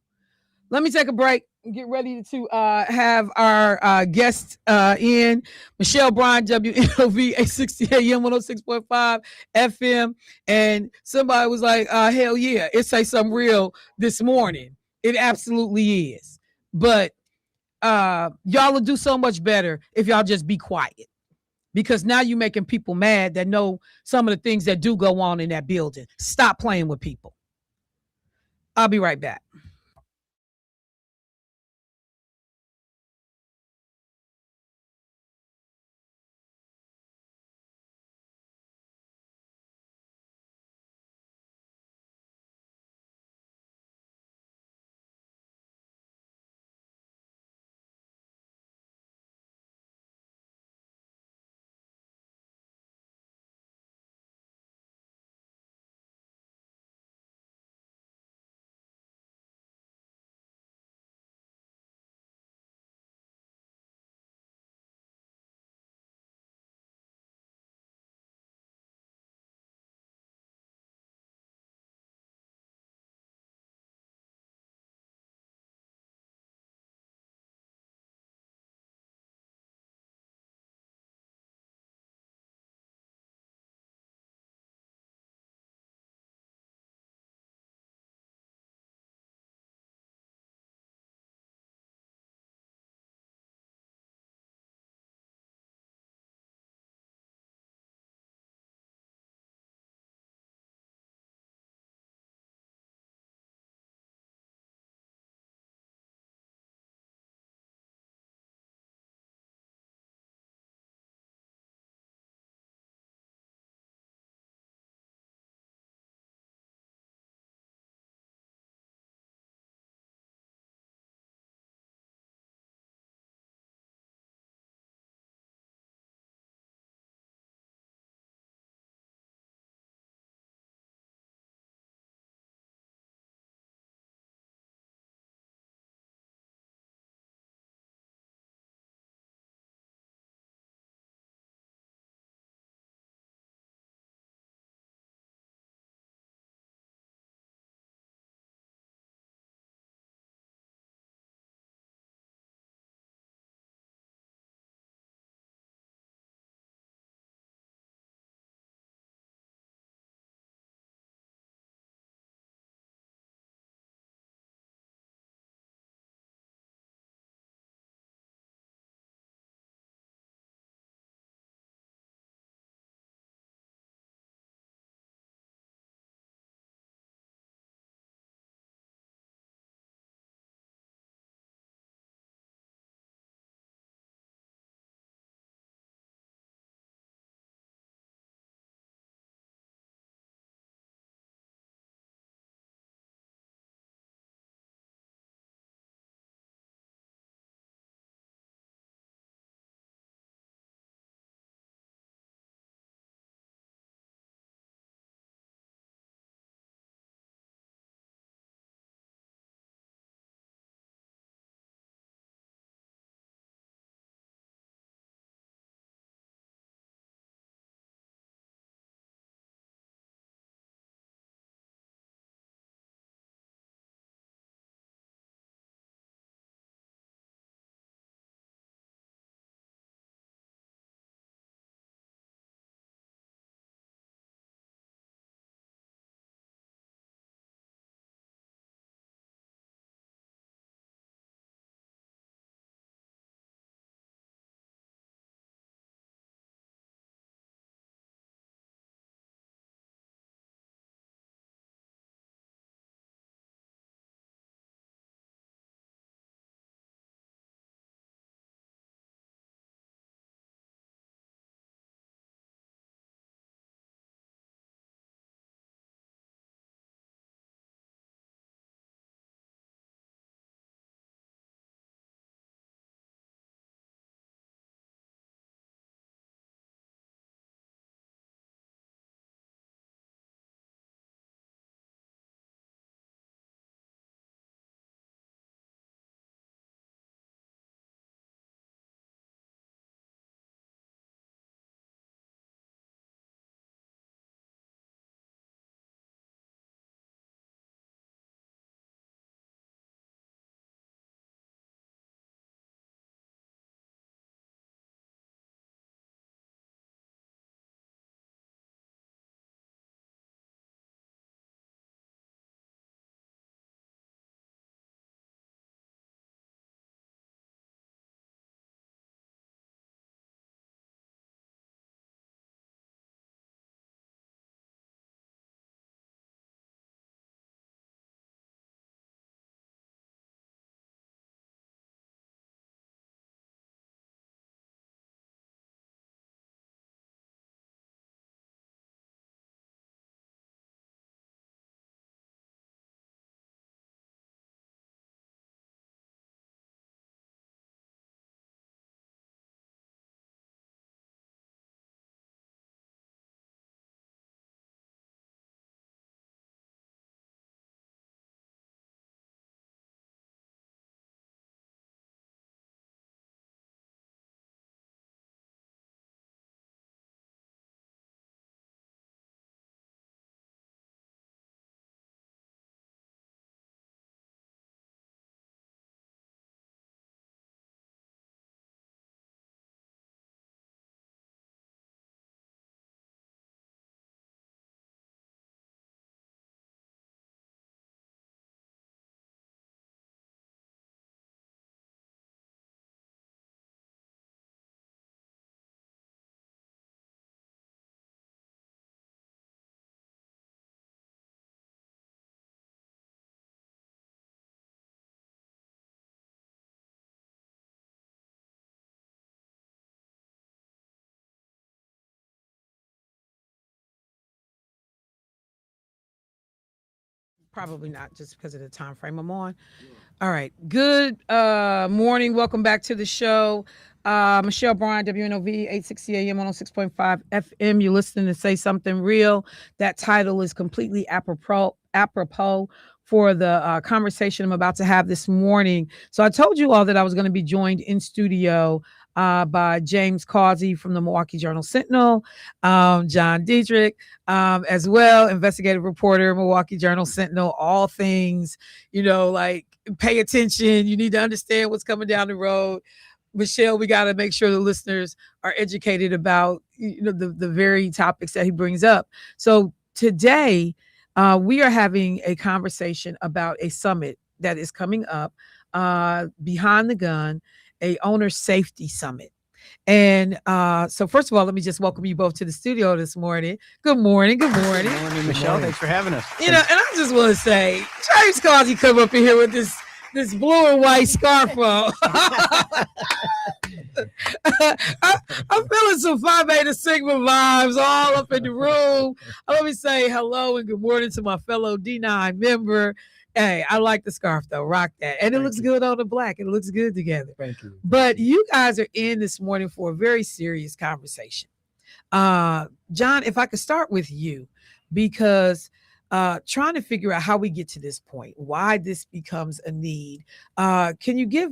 Let me take a break and get ready to have our guest in. Michelle Bryant, WNOV 860 AM 106.5 FM. And somebody was like, hell yeah, it say something real this morning. It absolutely is. But y'all will do so much better if y'all just be quiet. Because now you're making people mad that know some of the things that do go on in that building. Stop playing with people. I'll be right back. Probably not, just because of the time frame I'm on. All right. Good morning. Welcome back to the show. Michelle Bryant, WNOV, 860 AM, 106.5 FM. You're listening to Say Something Real. That title is completely apropos for the conversation I'm about to have this morning. So I told you all that I was going to be joined in studio by James Causey from the Milwaukee Journal-Sentinel, John Dietrich, as well, investigative reporter, Milwaukee Journal-Sentinel, all things, like pay attention. You need to understand what's coming down the road. Michelle, we got to make sure the listeners are educated about the very topics that he brings up. So today, we are having a conversation about a summit that is coming up, Behind the Gun, a owner safety summit. And so first of all, let me just welcome you both to the studio this morning. Good morning. Good morning. Good morning, Michelle. Thanks for having us. And I just want to say, James Causey come up in here with this blue and white scarf on. I'm feeling some Phi Beta Sigma vibes all up in the room. Let me say hello and good morning to my fellow D9 member. Hey, I like the scarf though. Rock that. And it looks good on the black. It looks good together. Thank you. But you guys are in this morning for a very serious conversation. John, if I could start with you, because trying to figure out how we get to this point, why this becomes a need. Can you give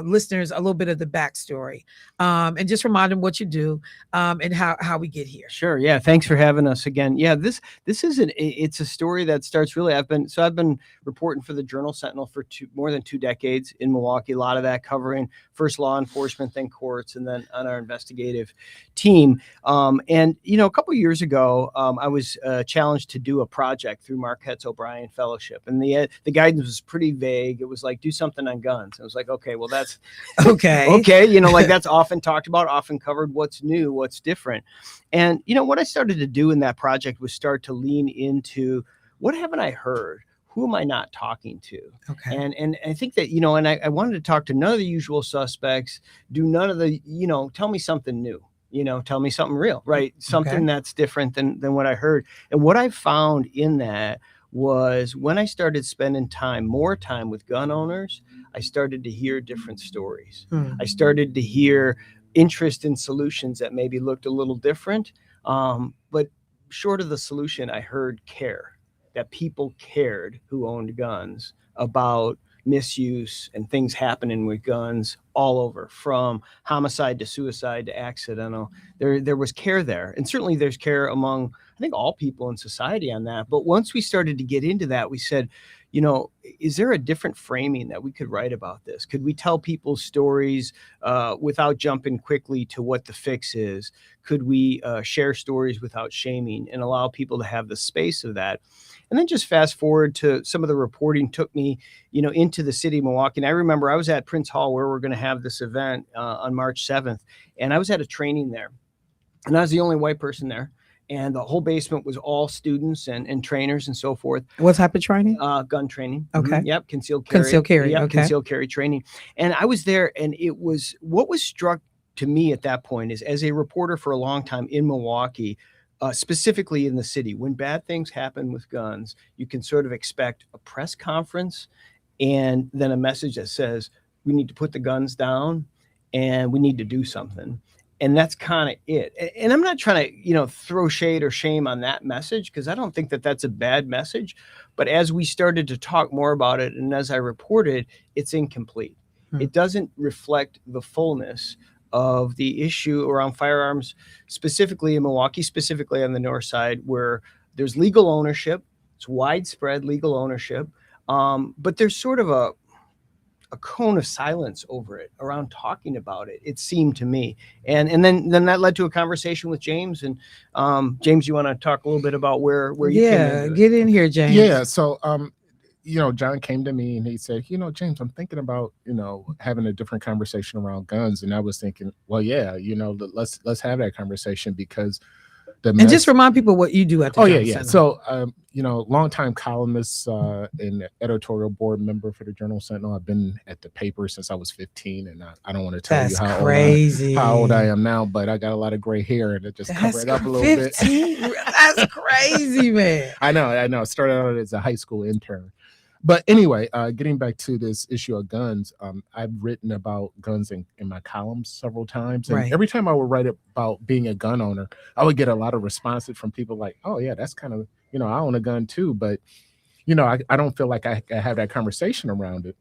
listeners a little bit of the backstory and just remind them what you do and how we get here? Sure. Yeah. Thanks for having us again. Yeah. This it's a story that starts really. I've been reporting for the Journal-Sentinel for more than 2 decades in Milwaukee. A lot of that covering first law enforcement, then courts, and then on our investigative team. And a couple of years ago, I was challenged to do a project through Marquette's O'Brien Fellowship, and the guidance was pretty vague. It was like, do something on guns. I was like, okay, well, that's okay. Like that's often talked about, often covered. What's new, what's different. And what I started to do in that project was start to lean into, what haven't I heard? Who am I not talking to? Okay. And I think that, and I wanted to talk to none of the usual suspects, do none of the, tell me something new, tell me something real, right? Something that's different than what I heard. And what I found in that was when I started spending more time with gun owners, I started to hear different stories. I started to hear interest in solutions that maybe looked a little different. But short of the solution, I heard care, that people cared who owned guns about misuse and things happening with guns all over, from homicide to suicide to accidental. There was care there. And certainly there's care among, I think, all people in society on that. But once we started to get into that, we said, is there a different framing that we could write about this? Could we tell people's stories without jumping quickly to what the fix is? Could we share stories without shaming and allow people to have the space of that? And then just fast forward to some of the reporting took me, into the city of Milwaukee. And I remember I was at Prince Hall where we're going to have this event on March 7th. And I was at a training there. And I was the only white person there. And the whole basement was all students and trainers and so forth. What type of training? Gun training. Okay. Mm-hmm. Yep. Concealed carry. Concealed carry. Yep. Okay. Concealed carry training. And I was there, and what was struck to me at that point is, as a reporter for a long time in Milwaukee, specifically in the city, when bad things happen with guns, you can sort of expect a press conference and then a message that says, we need to put the guns down and we need to do something. And that's kind of it. And I'm not trying to, throw shade or shame on that message, because I don't think that that's a bad message. But as we started to talk more about it, and as I reported, it's incomplete. It doesn't reflect the fullness of the issue around firearms, specifically in Milwaukee, specifically on the north side, where there's legal ownership. It's widespread legal ownership. But there's sort of a cone of silence over it around talking about it, it seemed to me. And then that led to a conversation with James. And James, you want to talk a little bit about where you came into it? Get in here, James. Yeah. So, John came to me and he said, James, I'm thinking about, having a different conversation around guns. And I was thinking, well, yeah, let's have that conversation, because, the And just remind people what you do at the Oh Journal yeah. Sentinel. So longtime columnist and editorial board member for the Journal Sentinel. I've been at the paper since I was 15, and I don't want to tell That's you how crazy. old I am now, but I got a lot of gray hair and it just covered it up a little 15? bit. That's crazy, man. I know. Started out as a high school intern. But anyway, getting back to this issue of guns, I've written about guns in my columns several times. And Right. every time I would write about being a gun owner, I would get a lot of responses from people like, oh, yeah, that's kind of, I own a gun too. But, I don't feel like I have that conversation around it,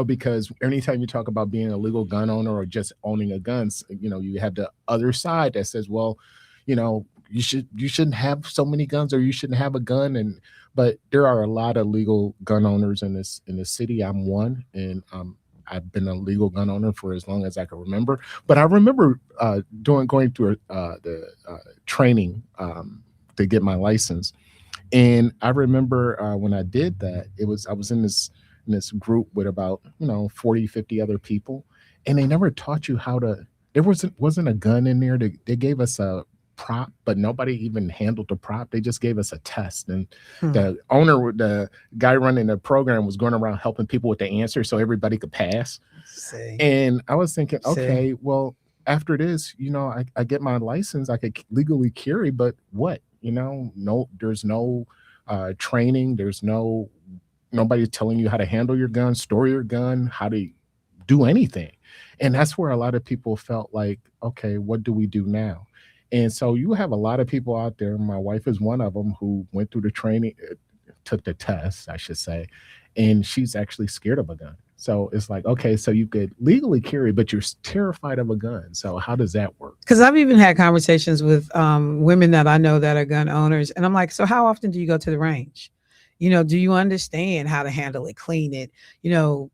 because anytime you talk about being a legal gun owner or just owning a gun, you have the other side that says, well, you shouldn't have so many guns, or you shouldn't have a gun. But there are a lot of legal gun owners in this city. I'm one, and I've been a legal gun owner for as long as I can remember. But I remember going through the training to get my license, and I remember when I did that, I was in this group with about 40, 50 other people, and they never taught you how to. There wasn't a gun in there. They gave us a prop, but nobody even handled the prop. They just gave us a test, and the guy running the program was going around helping people with the answer so everybody could pass. And I was thinking, okay, well, after this, I get my license, I could legally carry, but what? There's no training, there's nobody telling you how to handle your gun, store your gun, how to do anything. And that's where a lot of people felt like, okay, what do we do now? And so you have a lot of people out there. My wife is one of them who went through the training, took the test, I should say, and she's actually scared of a gun. So it's like, okay, so you could legally carry, but you're terrified of a gun. So how does that work? Because I've even had conversations with women that I know that are gun owners, and I'm like, so how often do you go to the range? Do you understand how to handle it, clean it,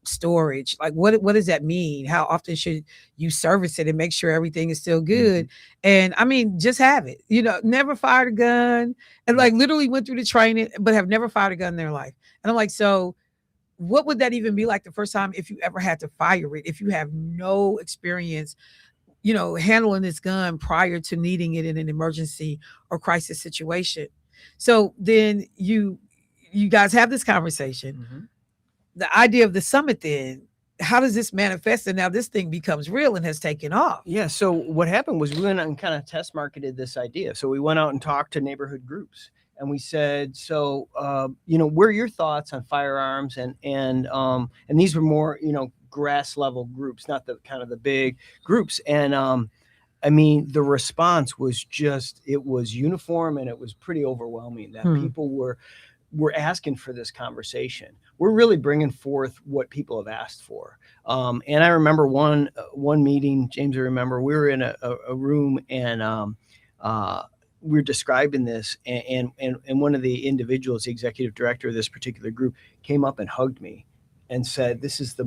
storage? Like, what does that mean? How often should you service it and make sure everything is still good? And I mean, just have it, never fired a gun, and like literally went through the training, but have never fired a gun in their life. And I'm like, so what would that even be like the first time if you ever had to fire it, if you have no experience, handling this gun prior to needing it in an emergency or crisis situation? So then you guys have this conversation. The idea of the summit, then, how does this manifest? And now this thing becomes real and has taken off. Yeah. So what happened was we went out and kind of test marketed this idea. So we went out and talked to neighborhood groups, and we said, so, what are your thoughts on firearms? And these were more, grass level groups, not the kind of the big groups. And, I mean, the response was it was uniform, and it was pretty overwhelming that people were asking for this conversation. We're really bringing forth what people have asked for. And I remember one meeting, James, I remember we were in a room, and we were describing this, and one of the individuals, the executive director of this particular group, came up and hugged me and said, this is the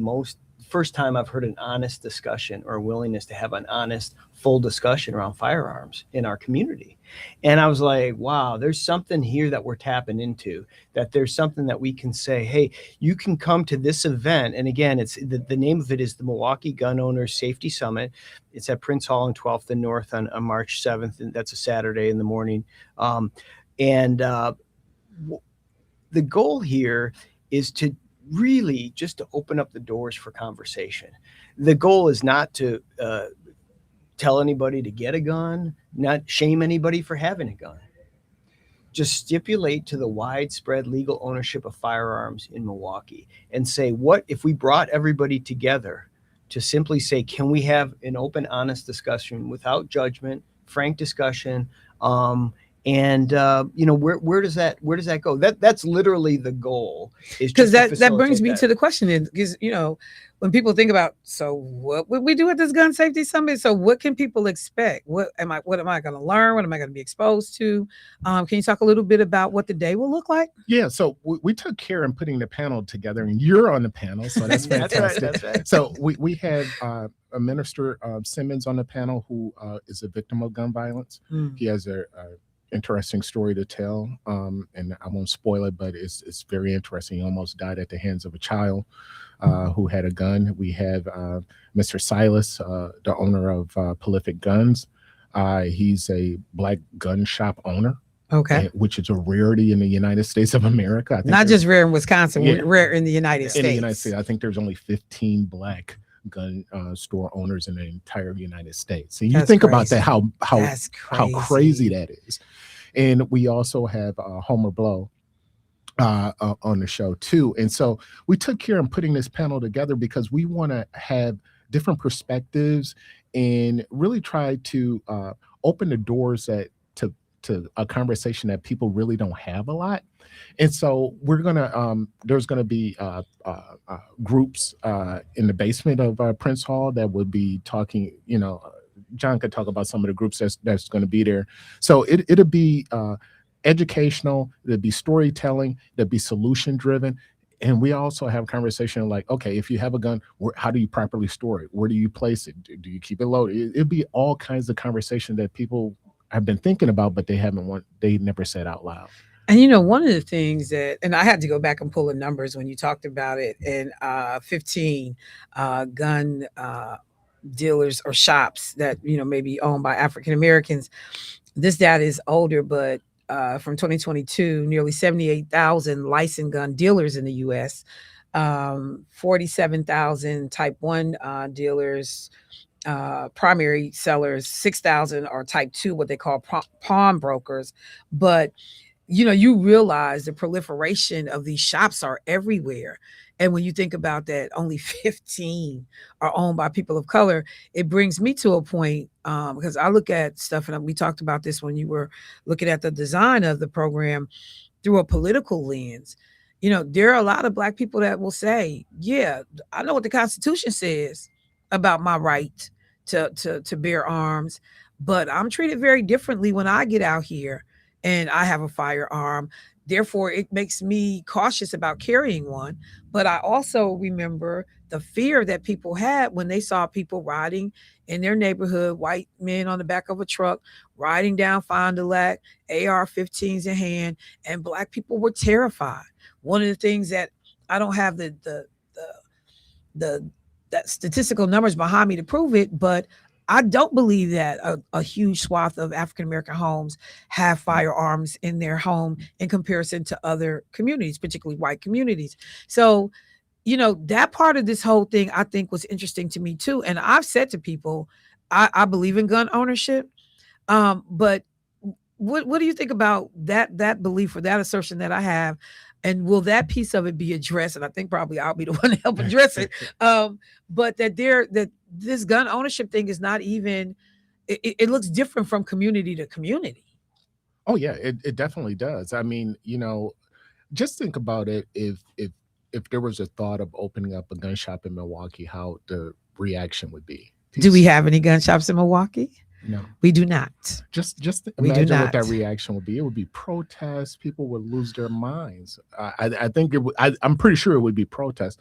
first time I've heard an honest discussion or a willingness to have an honest, full discussion around firearms in our community. And I was like, wow, there's something here that we're tapping into, that there's something that we can say, hey, you can come to this event. And again, it's the name of it is the Milwaukee Gun Owners Safety Summit. It's at Prince Hall and 12th and North on March 7th. And that's a Saturday in the morning. The goal here is to really just to open up the doors for conversation. The goal is not to tell anybody to get a gun, not shame anybody for having a gun. Just stipulate to the widespread legal ownership of firearms in Milwaukee and say, what if we brought everybody together to simply say, can we have an open, honest discussion without judgment, frank discussion, where does that go? That's literally the goal. Is because that brings me to the question is, because when people think about, so what would we do at this gun safety summit? So what can people expect? What am I going to learn? What am I going to be exposed to? Can you talk a little bit about what the day will look like? Yeah, so we took care in putting the panel together, and you're on the panel, so that's fantastic. That's right. So we had a Minister Simmons on the panel who is a victim of gun violence. He has a interesting story to tell, and I won't spoil it, but it's very interesting. He almost died at the hands of a child who had a gun. We have Mr. Silas, the owner of Prolific Guns, He's a Black gun shop owner. Okay. Which is a rarity in the United States of America. I think Not just rare in Wisconsin, Yeah. rare in the United States. In the United States, I think there's only 15 Black gun store owners in the entire United States. And you That's think about crazy. that, how That's crazy that is. And we also have Homer Blow on the show too. And so we took care in putting this panel together because we want to have different perspectives and really try to open the doors to a conversation that people really don't have a lot. And so we're gonna there's gonna be groups in the basement of Prince Hall that would be talking. John could talk about some of the groups that's going to be there. So it'll be educational, it'll be storytelling, it'll be solution driven. And we also have conversation like, okay, if you have a gun, how do you properly store it? Where do you place it? Do you keep it loaded? It'll be all kinds of conversation that people have been thinking about, but they never said out loud. And one of the things and I had to go back and pull the numbers when you talked about it, and 15 gun dealers or shops that may be owned by African Americans. This data is older, but from 2022, nearly 78,000 licensed gun dealers in the U.S., 47,000 Type 1 dealers, primary sellers, 6,000 are Type 2, what they call pawnbrokers. But you realize the proliferation of these shops are everywhere. And when you think about that, only 15 are owned by people of color. It brings me to a point because I look at stuff, and we talked about this when you were looking at the design of the program through a political lens. There are a lot of Black people that will say, yeah, I know what the Constitution says about my right to bear arms, but I'm treated very differently when I get out here and I have a firearm. Therefore, it makes me cautious about carrying one. But I also remember the fear that people had when they saw people riding in their neighborhood, white men on the back of a truck, riding down Fond du Lac, AR-15s in hand, and Black people were terrified. One of the things that I don't have the statistical numbers behind me to prove it, but I don't believe that a huge swath of African-American homes have firearms in their home in comparison to other communities, particularly white communities. So, that part of this whole thing, I think, was interesting to me too. And I've said to people, I believe in gun ownership. But what do you think about that belief or that assertion that I have? And will that piece of it be addressed? And I think probably I'll be the one to help address it. But that this gun ownership thing is not even, it looks different from community to community. Oh yeah, it definitely does. I mean, just think about it. If there was a thought of opening up a gun shop in Milwaukee, how the reaction would be. Do we have any gun shops in Milwaukee? No, we do not. Just imagine what that reaction would be. It would be protests. People would lose their minds. I think I'm pretty sure it would be protests.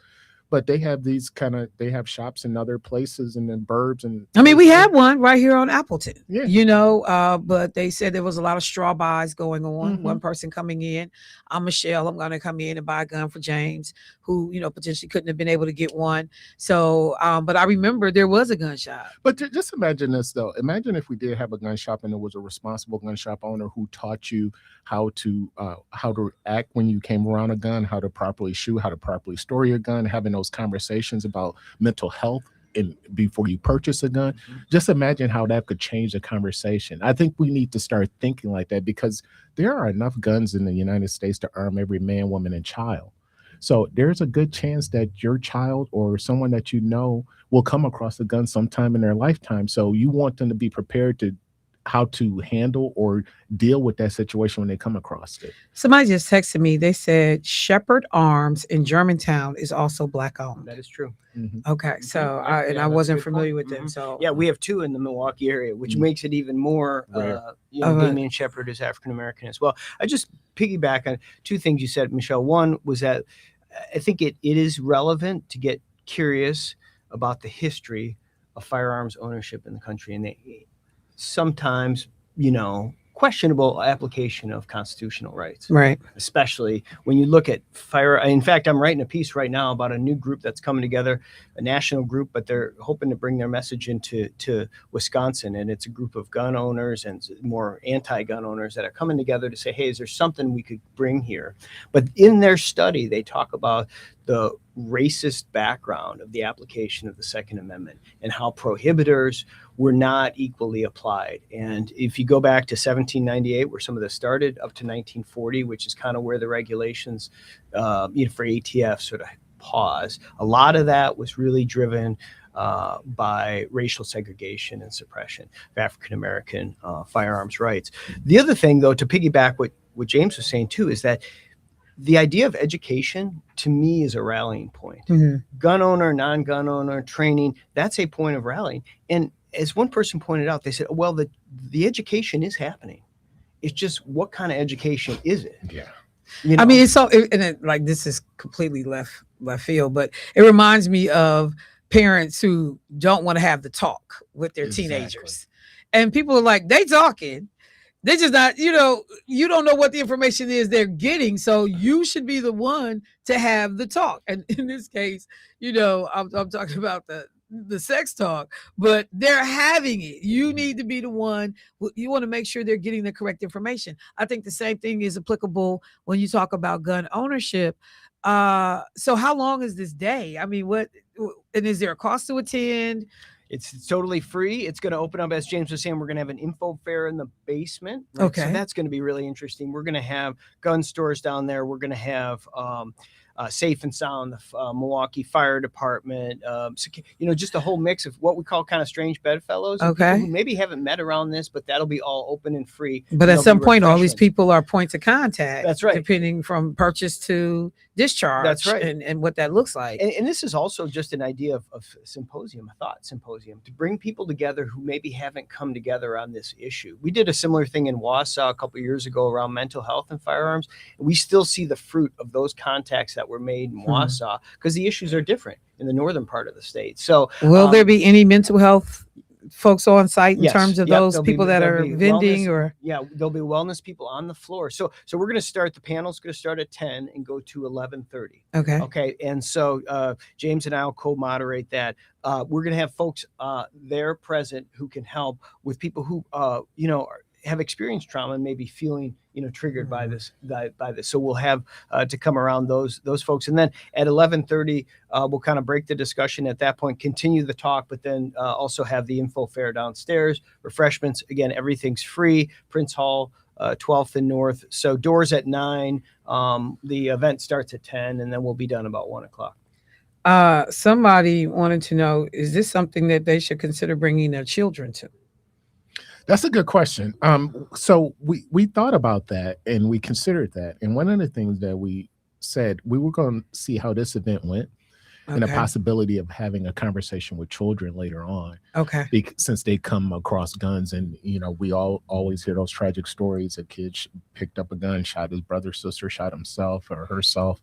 But they have they have shops in other places and in burbs. And I mean, we had one right here on Appleton, yeah. But they said there was a lot of straw buys going on. Mm-hmm. One person coming in, I'm Michelle, I'm going to come in and buy a gun for James, who, potentially couldn't have been able to get one. So, but I remember there was a gun shop. But just imagine this though. Imagine if we did have a gun shop and there was a responsible gun shop owner who taught you how to act when you came around a gun, how to properly shoot, how to properly store your gun, having those conversations about mental health before you purchase a gun. Mm-hmm. Just imagine how that could change the conversation. I think we need to start thinking like that because there are enough guns in the United States to arm every man, woman, and child. So there's a good chance that your child or someone that will come across a gun sometime in their lifetime. So you want them to be prepared to how to handle or deal with that situation when they come across it. Somebody just texted me. They said Shepherd Arms in Germantown is also Black owned. That is true. Mm-hmm. Okay, so I wasn't familiar with them. So yeah, we have two in the Milwaukee area, which makes it even more. Damien Shepherd is African American as well. I just piggyback on two things you said, Michelle. One was that I think it is relevant to get curious about the history of firearms ownership in the country, and sometimes, questionable application of constitutional rights. Right. Especially when you look at fire. In fact, I'm writing a piece right now about a new group that's coming together, a national group, but they're hoping to bring their message into Wisconsin. And it's a group of gun owners and more anti-gun owners that are coming together to say, hey, is there something we could bring here? But in their study, they talk about the racist background of the application of the Second Amendment and how prohibitors were not equally applied. And if you go back to 1798, where some of this started, up to 1940, which is kind of where the regulations for ATF sort of pause, a lot of that was really driven by racial segregation and suppression of African-American firearms rights. The other thing, though, to piggyback what James was saying, too, is that the idea of education, to me, is a rallying point. Mm-hmm. Gun owner, non-gun owner, training, that's a point of rallying. And as one person pointed out, they said, well, the education is happening. It's just, what kind of education is it? Yeah. I mean, it's so, like, this is completely left field, but it reminds me of parents who don't want to have the talk with their teenagers. And people are like, they talking. They're just not, you don't know what the information is they're getting. So you should be the one to have the talk. And in this case, I'm talking about the sex talk, but they're having it. You need to be the one. You want to make sure they're getting the correct information. I think the same thing is applicable when you talk about gun ownership. So how long is this day? I mean, and is there a cost to attend? It's totally free. It's going to open up, as James was saying, we're going to have an info fair in the basement. Right? Okay. So that's going to be really interesting. We're going to have gun stores down there. We're going to have Safe and Sound, the Milwaukee Fire Department, just a whole mix of what we call kind of strange bedfellows. Okay. Who maybe haven't met around this, but that'll be all open and free. But at some point, all these people are points of contact. That's right. Depending from purchase to discharge. That's right. And what that looks like. And this is also just an idea of a thought symposium, to bring people together who maybe haven't come together on this issue. We did a similar thing in Wausau a couple of years ago around mental health and firearms. And we still see the fruit of those contacts that were made in Wausau, because the issues are different in the northern part of the state. So will there be any mental health folks on site in yes, terms of those people that are vending wellness, there'll be wellness people on the floor. So we're going to start, the panel's going to start at 10 and go to 11:30. Okay. And so James and I will co-moderate that. We're going to have folks there present who can help with people who have experienced trauma and maybe feeling triggered by this. So we'll have to come around those folks, and then at 11:30 we'll kind of break the discussion at that point, continue the talk, but then also have the info fair downstairs, refreshments. Again, everything's free. Prince Hall, 12th and North. So doors at 9. The event starts at 10, and then we'll be done about 1 o'clock. Somebody wanted to know, is this something that they should consider bringing their children to? That's a good question. So we thought about that and we considered that. And one of the things that we said, we were going to see how this event went and the possibility of having a conversation with children later on. Okay. Since they come across guns, and we all always hear those tragic stories. A kid picked up a gun, shot his brother, sister, shot himself or herself.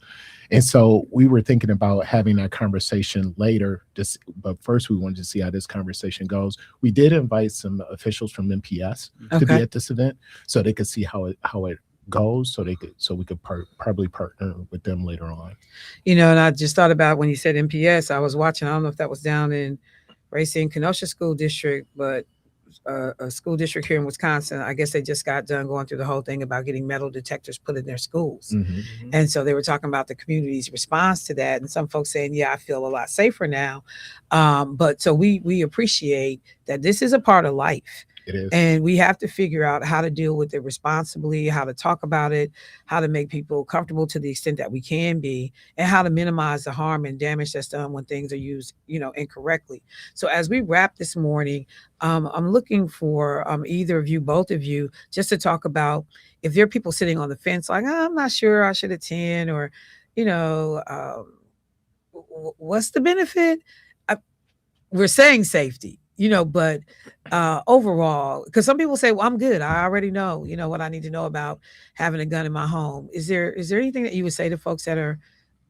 And so we were thinking about having that conversation later. But first, we wanted to see how this conversation goes. We did invite some officials from MPS to be at this event, so they could see how it goes, so we could probably partner with them later on. And I just thought about when you said MPS, I was watching, I don't know if that was down in Racine, Kenosha School District, but a school district here in Wisconsin. I guess they just got done going through the whole thing about getting metal detectors put in their schools. Mm-hmm. And so they were talking about the community's response to that. And some folks saying, yeah, I feel a lot safer now. But so we appreciate that this is a part of life. It is. And we have to figure out how to deal with it responsibly, how to talk about it, how to make people comfortable to the extent that we can be, and how to minimize the harm and damage that's done when things are used, incorrectly. So as we wrap this morning, I'm looking for either of you, both of you, just to talk about if there are people sitting on the fence, like, I'm not sure I should attend, or, what's the benefit? We're saying safety. But overall, because some people say, well, I'm good. I already know, what I need to know about having a gun in my home. Is there anything that you would say to folks that are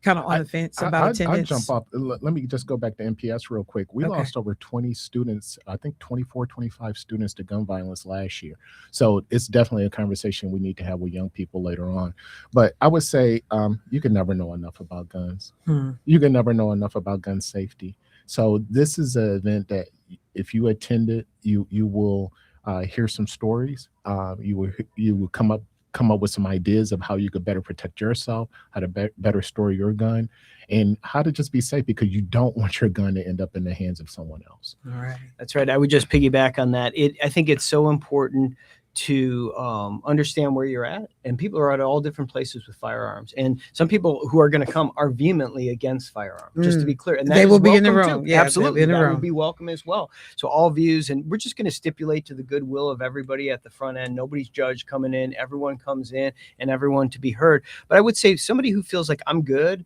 kind of on the fence about I'll attendance? jump off. Let me just go back to MPS real quick. We Okay. lost over 20 students, I think 24, 25 students to gun violence last year. So it's definitely a conversation we need to have with young people later on. But I would say you can never know enough about guns. You can never know enough about gun safety. So this is an event that if you attend it, you will hear some stories. You will come up with some ideas of how you could better protect yourself, how to better store your gun, and how to just be safe, because you don't want your gun to end up in the hands of someone else. All right. That's right. I would just piggyback on that. I think it's so important to understand where you're at, and people are at all different places with firearms, and some people who are going to come are vehemently against firearms, just to be clear, and that They is will be in the welcome room. too. Yeah, they'll be absolutely, in the that room. would be welcome as well. So all views, and we're just going to stipulate to the goodwill of everybody at the front end. Nobody's judged coming in. Everyone comes in, and everyone to be heard. But I would say somebody who feels like I'm good,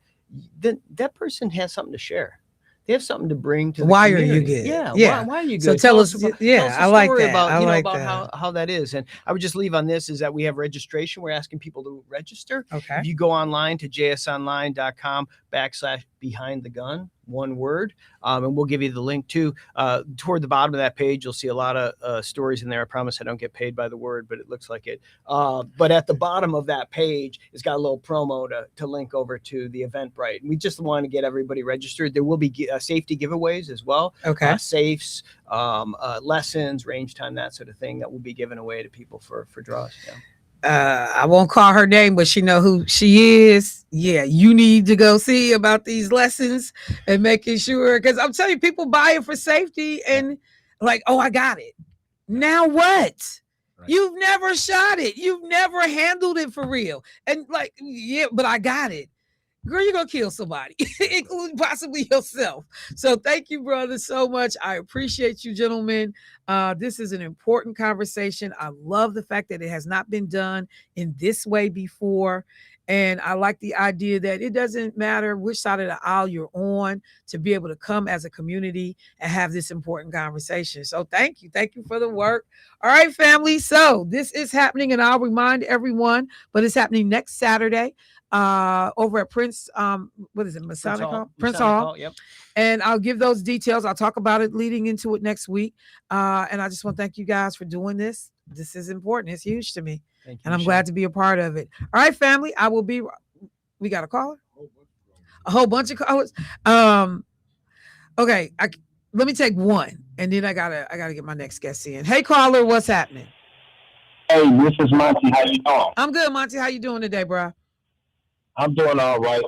then that person has something to share. They have something to bring to the Why community. are you good? Yeah. Yeah. Why are you good? So tell us, about, yeah, tell us a I like story that. about, I like about that. how that is. And I would just leave on this is that we have registration. We're asking people to register. Okay. If you go online to jsonline.com/behind the gun, one word, and we'll give you the link too. Toward the bottom of that page, you'll see a lot of stories in there. I promise I don't get paid by the word, but it looks like it. But at the bottom of that page, it's got a little promo to link over to the Eventbrite. And we just want to get everybody registered. There will be safety giveaways as well. Okay. Safes, lessons, range time, that sort of thing that will be given away to people for draws. Yeah. I won't call her name, but she know who she is. Yeah, you need to go see about these lessons and making sure, because I'm telling you, people buy it for safety and like, oh, I got it. Now what? Right. You've never shot it. You've never handled it for real. And like, yeah, but I got it. Girl, you're gonna kill somebody, including possibly yourself. So thank you, brother, so much. I appreciate you, gentlemen. This is an important conversation. I love the fact that it has not been done in this way before. And I like the idea that it doesn't matter which side of the aisle you're on, to be able to come as a community and have this important conversation. So thank you. Thank you for the work. All right, family. So this is happening, and I'll remind everyone, but it's happening next Saturday over at Prince, what is it, Masonic Hall? Prince Hall. Yep. And I'll give those details. I'll talk about it leading into it next week. And I just want to thank you guys for doing this. This is important. It's huge to me. Thank you, and I'm Michelle. glad to be a part of it. All right, family. I will be. We got a caller? A whole bunch of callers. Okay. Let me take one, and then I gotta get my next guest in. Hey, caller, what's happening? Hey, this is Monty. How you doing? I'm good, Monty. How you doing today, bro? I'm doing all right.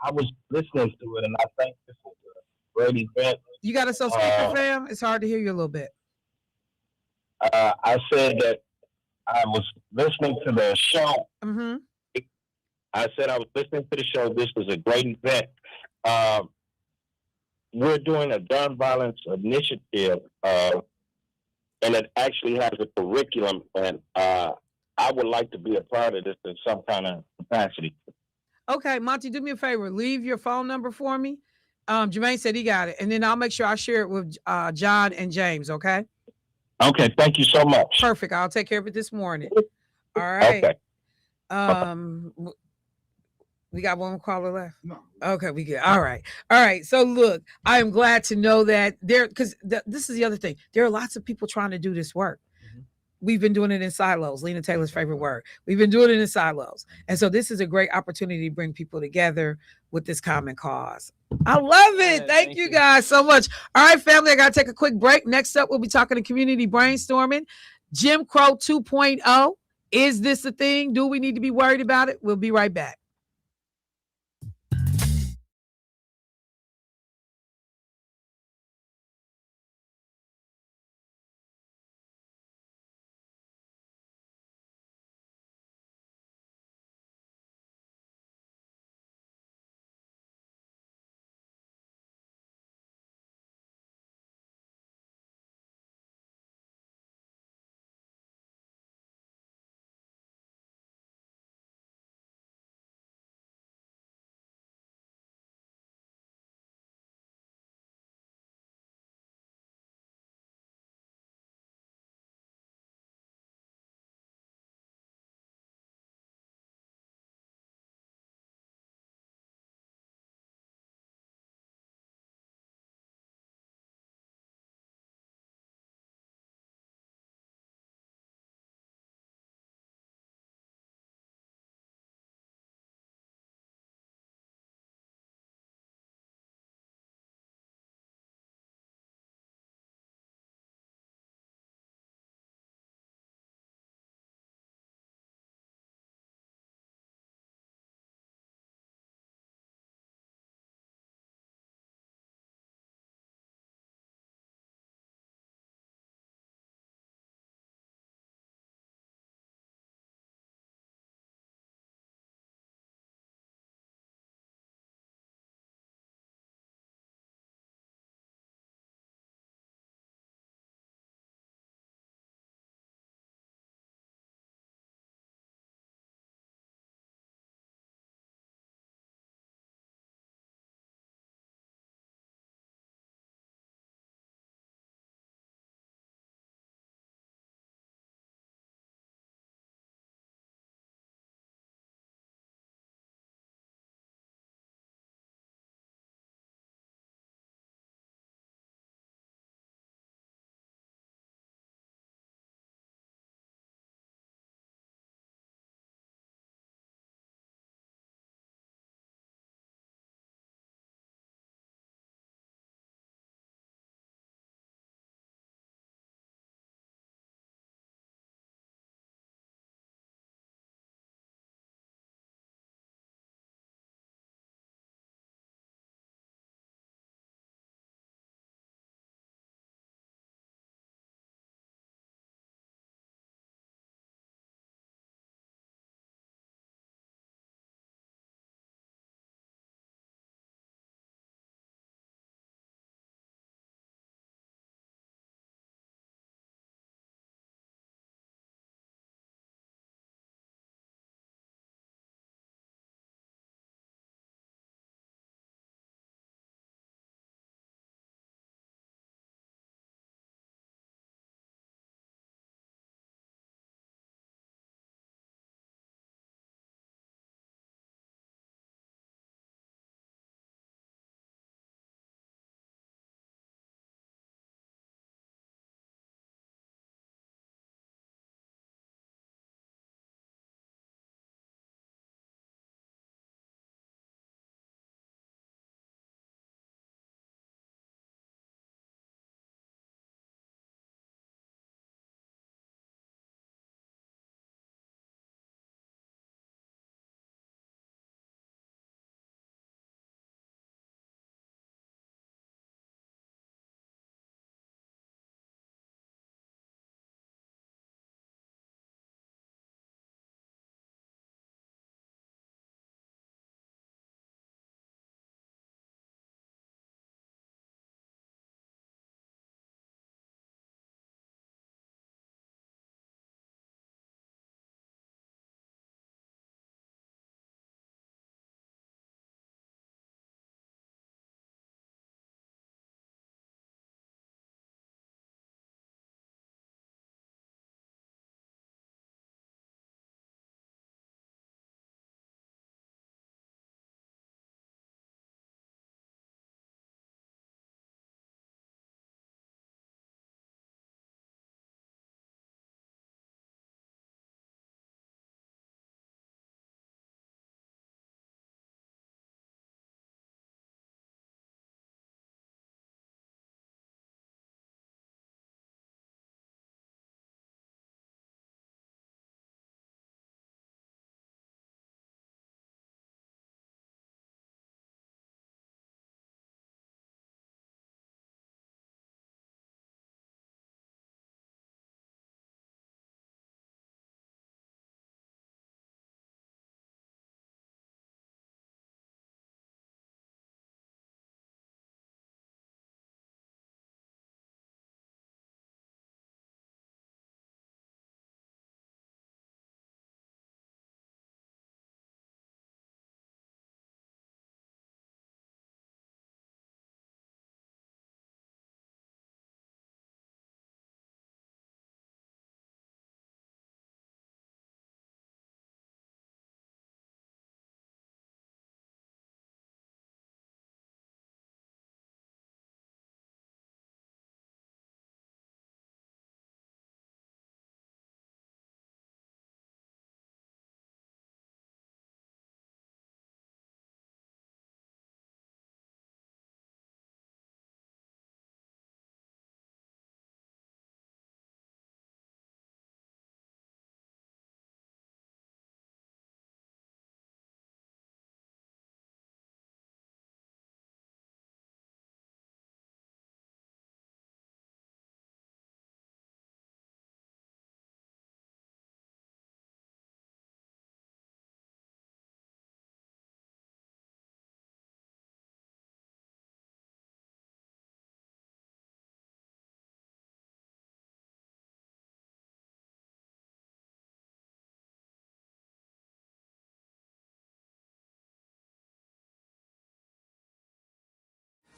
I was listening to it, and I think this is a great event. You got us on speaker, fam? It's hard to hear you a little bit. I said that I was listening to the show. Mm-hmm. I said I was listening to the show. This was a great event. We're doing a gun violence initiative, and it actually has a curriculum, and I would like to be a part of this in some kind of capacity. Okay, Monty, do me a favor. Leave your phone number for me. Jermaine said he got it, and then I'll make sure I share it with John and James, okay? Okay, thank you so much. Perfect. I'll take care of it this morning. All right. Okay. We got one caller left. No. Okay, we good. All right. So look, I am glad to know that because this is the other thing. There are lots of people trying to do this work. We've been doing it in silos. Lena Taylor's favorite word. We've been doing it in silos. And so this is a great opportunity to bring people together with this common cause. I love it. Thank you guys so much. All right, family, I got to take a quick break. Next up, we'll be talking to community brainstorming. Jim Crow 2.0. Is this a thing? Do we need to be worried about it? We'll be right back.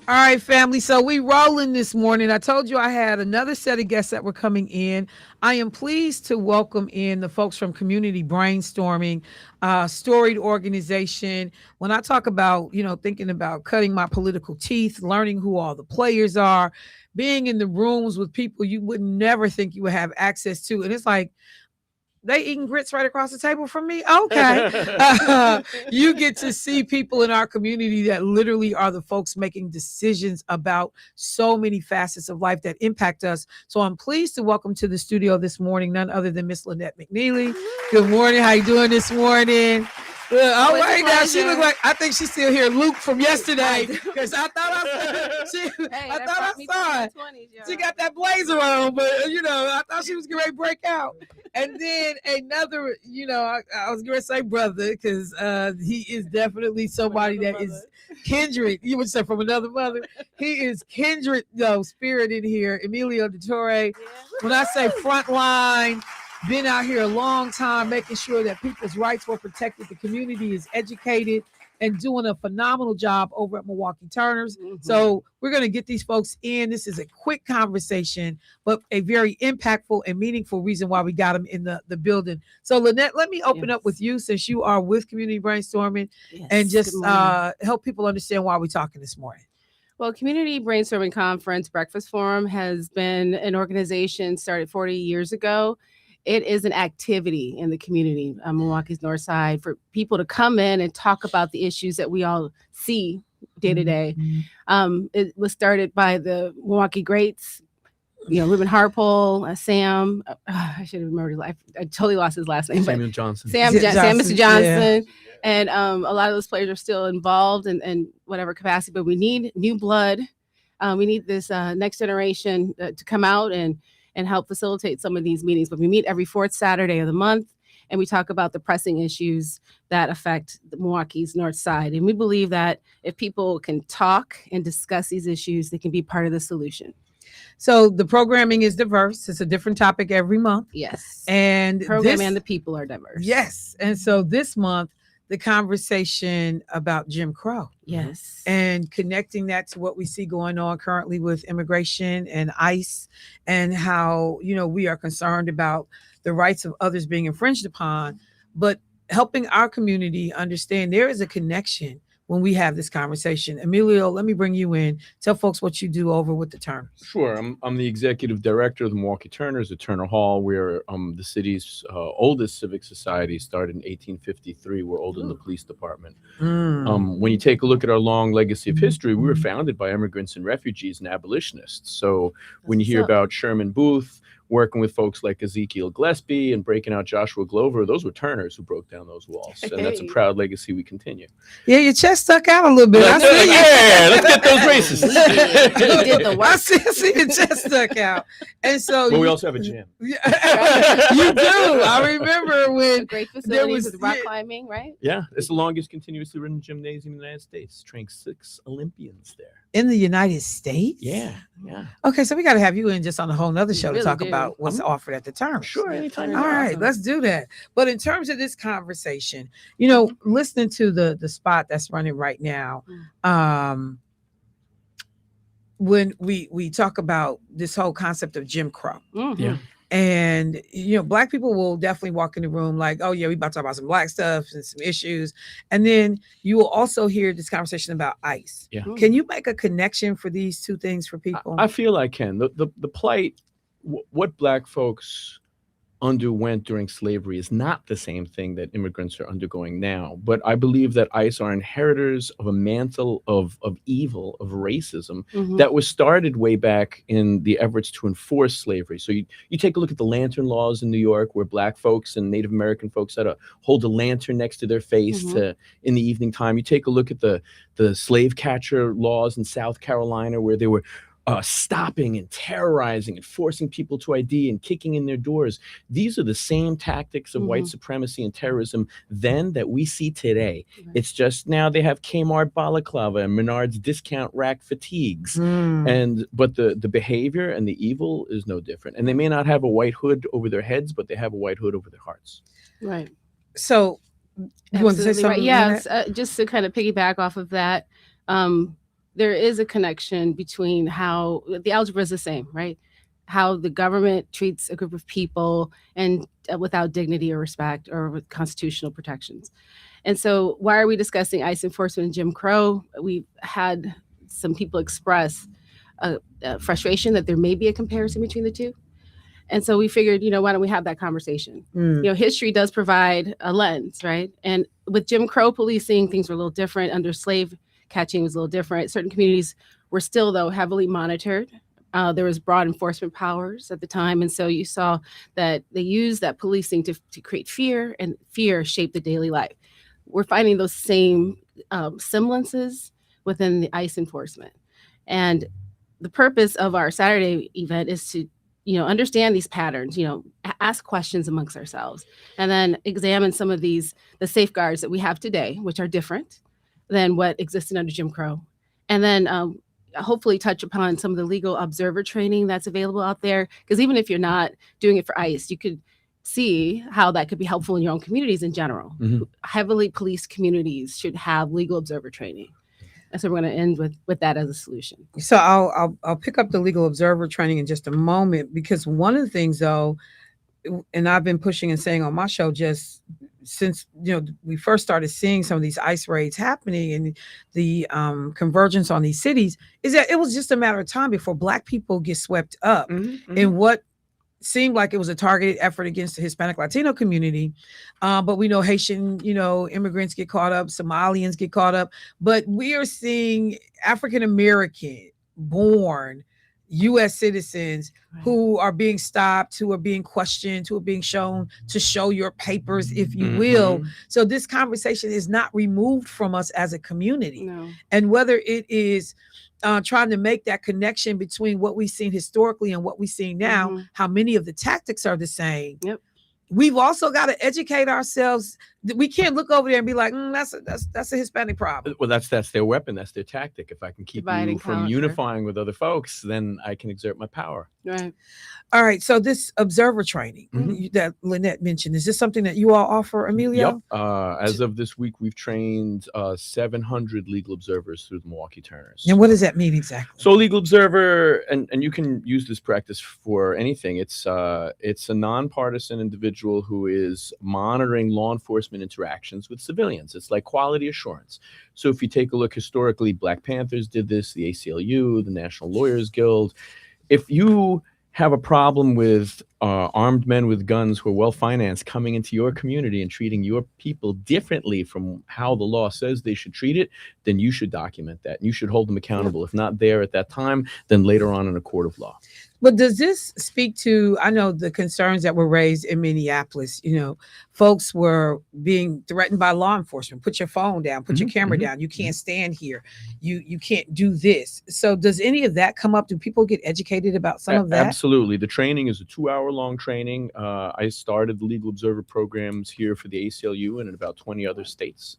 All right, family. So we rolling this morning. I told you I had another set of guests that were coming in. I am pleased to welcome in the folks from Community Brainstorming, storied organization. When I talk about, thinking about cutting my political teeth, learning who all the players are, being in the rooms with people you would never think you would have access to. And it's like, they eating grits right across the table from me. Okay. You get to see people in our community that literally are the folks making decisions about so many facets of life that impact us. So I'm pleased to welcome to the studio this morning none other than Miss Lynette McNeely. Good morning. How you doing this morning? Oh, wait, now she look like, I think she's still here. Luke from yesterday, because I thought I saw it. She got that blazer on, but I thought she was going to break out. And then another, I was going to say brother, because he is definitely somebody that is kindred. You would say from another mother. He is kindred, spirit in here. Emilio DeTore. When I say frontline, been out here a long time making sure that people's rights were protected. The community is educated and doing a phenomenal job over at Milwaukee Turners. Mm-hmm. So we're going to get these folks in. This is a quick conversation, but a very impactful and meaningful reason why we got them in the building. So Lynette, let me open up with you since you are with Community Brainstorming and just help people understand why we're talking this morning. Well, Community Brainstorming Conference Breakfast Forum has been an organization started 40 years ago. It is an activity in the community, Milwaukee's North Side, for people to come in and talk about the issues that we all see day to day. It was started by the Milwaukee greats, Reuben Harpole, Sam. I should have remembered. I totally lost his last name. Samuel Johnson. Sam Mr. Johnson. Yeah. And a lot of those players are still involved in whatever capacity, but we need new blood. We need this next generation to come out and help facilitate some of these meetings. But we meet every fourth Saturday of the month, and we talk about the pressing issues that affect Milwaukee's North Side. And we believe that if people can talk and discuss these issues, they can be part of the solution. So the programming is diverse. It's a different topic every month. Yes. And the program and the people are diverse. Yes. And so this month, the conversation about Jim Crow. Yes. And connecting that to what we see going on currently with immigration and ICE and how, we are concerned about the rights of others being infringed upon, but helping our community understand there is a connection when we have this conversation. Emilio, let me bring you in. Tell folks what you do over with the Turners. Sure. I'm the executive director of the Milwaukee Turners at Turner Hall. We're the city's oldest civic society, started in 1853. We're older than the police department. When you take a look at our long legacy of history, we were founded by immigrants and refugees and abolitionists. So when you hear about Sherman Booth, working with folks like Ezekiel Gillespie and breaking out Joshua Glover, those were Turners who broke down those walls. And that's a proud legacy we continue. Yeah, your chest stuck out a little bit. Let's get those races. He did the work. I see your chest stuck out. And so we also have a gym. You do. I remember when great facilities with rock climbing, right? Yeah, it's the longest continuously run gymnasium in the United States. Trained 6 Olympians there. In the United States? Yeah. Okay, so we got to have you in just on a whole nother show to talk about what's offered at the Turners. Sure, anytime. All right, let's do that. But in terms of this conversation, listening to the spot that's running right now, when we talk about this whole concept of Jim Crow. Yeah. And, Black people will definitely walk in the room like, oh, yeah, we about to talk about some Black stuff and some issues. And then you will also hear this conversation about ICE. Yeah. Can you make a connection for these two things for people? I feel I can. The plight, what Black folks underwent during slavery is not the same thing that immigrants are undergoing now. But I believe that ICE are inheritors of a mantle of evil, of racism, that was started way back in the efforts to enforce slavery. So you take a look at the lantern laws in New York, where Black folks and Native American folks had to hold a lantern next to their face in the evening time. You take a look at the slave catcher laws in South Carolina, where they were stopping and terrorizing and forcing people to ID and kicking in their doors. These are the same tactics of white supremacy and terrorism then that we see today. Right. It's just now they have Kmart balaclava and Menard's discount rack fatigues. But the behavior and the evil is no different. And they may not have a white hood over their heads, but they have a white hood over their hearts. Right. So you want to say something? Right. Yeah, just to kind of piggyback off of that, there is a connection between how the algebra is the same, right? How the government treats a group of people and without dignity or respect or with constitutional protections. And so why are we discussing ICE enforcement and Jim Crow? We've had some people express a frustration that there may be a comparison between the two. And so we figured, why don't we have that conversation? History does provide a lens, right? And with Jim Crow policing, things were a little different. Under slave catching was a little different. Certain communities were still, though, heavily monitored. There was broad enforcement powers at the time. And so you saw that they used that policing to create fear, and fear shaped the daily life. We're finding those same semblances within the ICE enforcement. And the purpose of our Saturday event is to understand these patterns, ask questions amongst ourselves, and then examine some of the safeguards that we have today, which are different than what existed under Jim Crow. And then hopefully touch upon some of the legal observer training that's available out there. Because even if you're not doing it for ICE, you could see how that could be helpful in your own communities in general. Heavily policed communities should have legal observer training. And so we're going to end with that as a solution. So I'll pick up the legal observer training in just a moment, because one of the things, though, and I've been pushing and saying on my show just since we first started seeing some of these ICE raids happening and the convergence on these cities, is that it was just a matter of time before Black people get swept up in what seemed like it was a targeted effort against the Hispanic Latino community. But we know Haitian, immigrants get caught up, Somalians get caught up, but we are seeing African-American born U.S. citizens who are being stopped, who are being questioned, who are being shown to show your papers, if you will. So this conversation is not removed from us as a community. No. And whether it is trying to make that connection between what we've seen historically and what we see now, how many of the tactics are the same. Yep. We've also got to educate ourselves. We can't look over there and be like, that's a Hispanic problem. Well, that's their weapon. That's their tactic. If I can keep Divide you and from conquer. unifying with other folks, then I can exert my power. Right. All right. So this observer training that Lynette mentioned, is this something that you all offer, Emilio? Yep. As of this week, we've trained 700 legal observers through the Milwaukee Turners. And what does that mean exactly? So legal observer, and you can use this practice for anything. It's a nonpartisan individual who is monitoring law enforcement interactions with civilians. It's like quality assurance. So if you take a look historically, Black Panthers did this, the ACLU, the National Lawyers Guild. If you have a problem with armed men with guns who are well-financed coming into your community and treating your people differently from how the law says they should treat it, then you should document that. You should hold them accountable. If not there at that time, then later on in a court of law. But does this speak to, I know the concerns that were raised in Minneapolis, folks were being threatened by law enforcement. Put your phone down, put your camera down. You can't stand here. You can't do this. So does any of that come up? Do people get educated about some of that? Absolutely. The training is a 2-hour-long training. I started the legal observer programs here for the ACLU and in about 20 other states.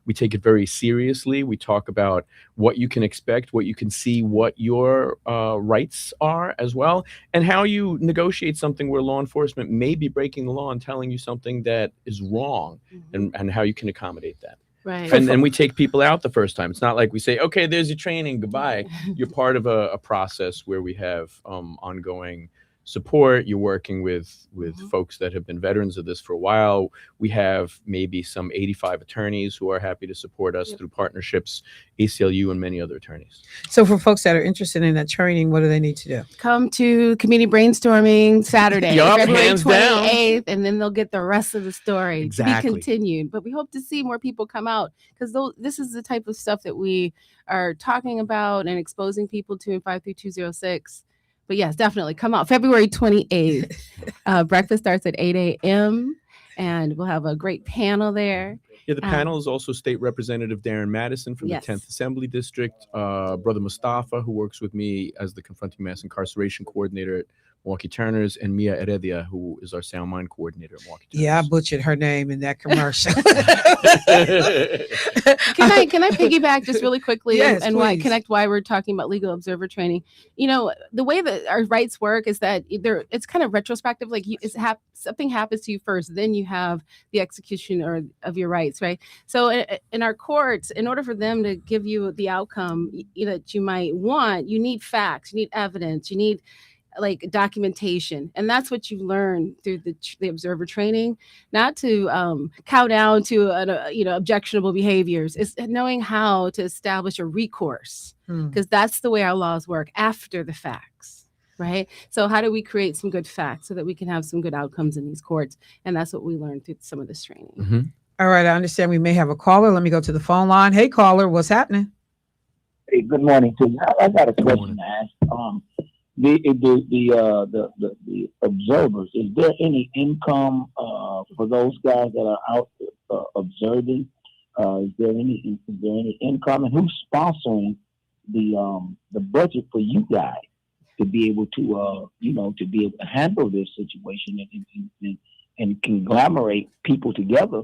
We take it very seriously. We talk about what you can expect, what you can see, what your rights are as well, and how you negotiate something where law enforcement may be breaking the law and telling you something that is wrong, and how you can accommodate that. Right. And we take people out the first time. It's not like we say, okay, there's your training, goodbye. You're part of a process where we have ongoing support. You're working with folks that have been veterans of this for a while. We have maybe some 85 attorneys who are happy to support us through partnerships, ACLU and many other attorneys. So for folks that are interested in that training, what do they need to do? Come to community brainstorming Saturday, Yup, February hands down. 28th, and then they'll get the rest of the story Exactly. to be continued. But we hope to see more people come out, because this is the type of stuff that we are talking about and exposing people to in 53206. But yes, definitely come out February 28th. Breakfast starts at 8 a.m. and we'll have a great panel there. Yeah, the panel is also State Representative Darren Madison from the 10th Assembly District, Brother Mustafa, who works with me as the Confronting Mass Incarceration Coordinator at Milwaukee Turners, and Mia Heredia, who is our sound mind coordinator at Milwaukee Turners. Yeah, I butchered her name in that commercial. Can I piggyback just really quickly Yes, and please. why we're talking about legal observer training? The way that our rights work is that it's kind of retrospective. Like something happens to you first, then you have the execution of your rights, right? So in our courts, in order for them to give you the outcome that you might want, you need facts, you need evidence, you need like documentation, and that's what you learn through the observer training. Not to cow down to objectionable behaviors. It's knowing how to establish a recourse, because that's the way our laws work after the facts, right? So how do we create some good facts so that we can have some good outcomes in these courts? And that's what we learned through some of this training. Mm-hmm. All right, I understand we may have a caller. Let me go to the phone line. Hey, caller, what's happening? Hey, good morning to you. I got a question to ask. The observers, is there any income for those guys that are out observing? Is there any income, and who's sponsoring the budget for you guys to be able to to be able to handle this situation and conglomerate people together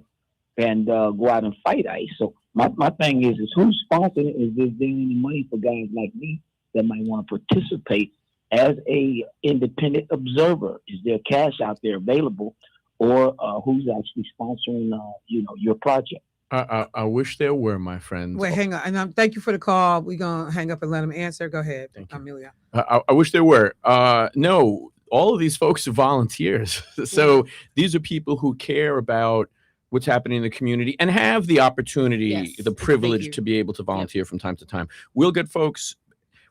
and go out and fight ICE? So my thing is who's sponsoring it? Is there any money for guys like me that might want to participate as a independent observer? Is there cash out there available, or who's actually sponsoring your project? I wish there were, my friends. Wait, hang on. And thank you for the call. We're gonna hang up and let him answer. Go ahead, Amelia. I wish there were. No, all of these folks are volunteers. So these are people who care about what's happening in the community and have the opportunity, the privilege to be able to volunteer from time to time. We'll get folks.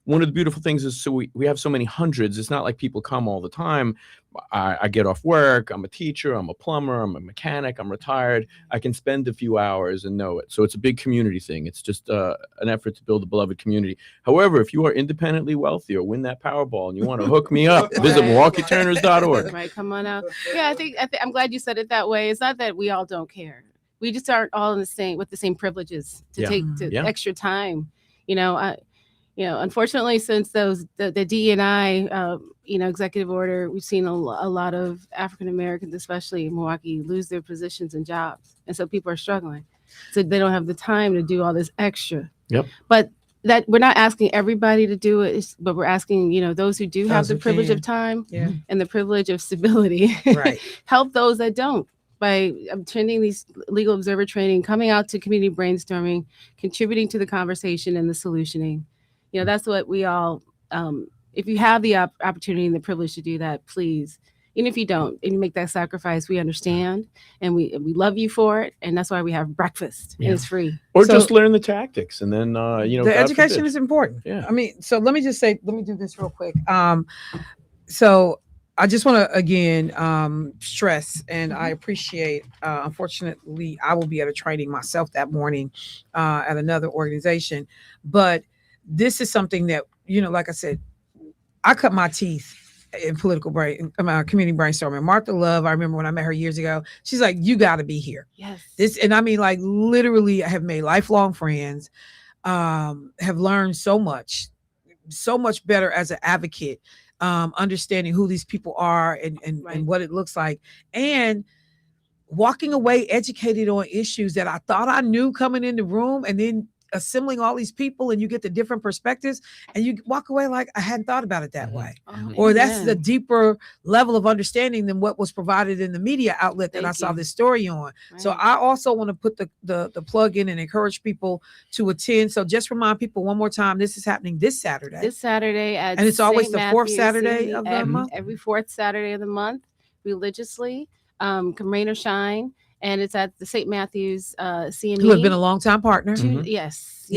One of the beautiful things is we have so many hundreds. It's not like people come all the time. I get off work. I'm a teacher. I'm a plumber. I'm a mechanic. I'm retired. I can spend a few hours and know it. So it's a big community thing. It's just an effort to build a beloved community. However, if you are independently wealthy or win that Powerball and you want to hook me up, visit MilwaukeeTurners.org. Right, come on out. Yeah, I think I'm glad you said it that way. It's not that we all don't care. We just aren't all with the same privileges to take extra time. Unfortunately, since the DE&I, executive order, we've seen a lot of African Americans, especially in Milwaukee, lose their positions and jobs, and so people are struggling. So they don't have the time to do all this extra. Yep. But that we're not asking everybody to do it, but we're asking those who do have the privilege of time and the privilege of stability, right, help those that don't by attending these legal observer training, coming out to community brainstorming, contributing to the conversation and the solutioning. That's what we all, if you have the opportunity and the privilege to do that, please, even if you don't, and you make that sacrifice, we understand, and we love you for it. And that's why we have breakfast, and it's free. Or just learn the tactics, and then, the education is important. Yeah. I mean, so let me do this real quick. So I just want to, again, stress, and I appreciate, unfortunately, I will be at a training myself that morning at another organization, but this is something that, like I said, I cut my teeth in community brainstorming. Martha Love, I remember when I met her years ago, she's like, you got to be here. Yes. And I mean, like, literally, I have made lifelong friends, have learned so much better as an advocate, understanding who these people are and what it looks like, and walking away educated on issues that I thought I knew coming in the room, and then assembling all these people, and you get the different perspectives, and you walk away like, I hadn't thought about it that way. Or that's the deeper level of understanding than what was provided in the media outlet that I saw this story on. So I also want to put the plug in and encourage people to attend. So just remind people one more time, this is happening this Saturday. And it's always the fourth Saturday of the month? Every fourth Saturday of the month, religiously, come rain or shine. And it's at the St. Matthew's CME. Who have been a long-time partner. Yes.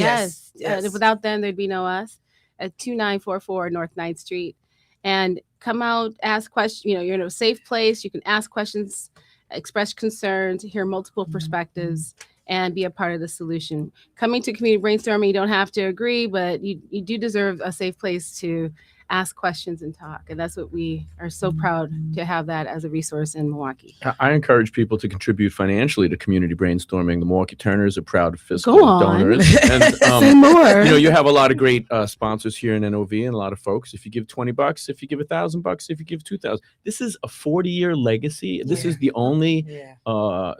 Without them, there'd be no us. At 2944 North 9th Street. And come out, ask questions. You're in a safe place. You can ask questions, express concerns, hear multiple perspectives, and be a part of the solution. Coming to community brainstorming, you don't have to agree, but you do deserve a safe place to ask questions and talk. And that's what we are so proud to have that as a resource in Milwaukee. I encourage people to contribute financially to community brainstorming. The Milwaukee Turners are proud fiscal Go on. donors. And, Say more. You have a lot of great sponsors here in NOV and a lot of folks. If you give $20, if you give $1,000, if you give $2,000, this is a 40-year legacy. This is the only,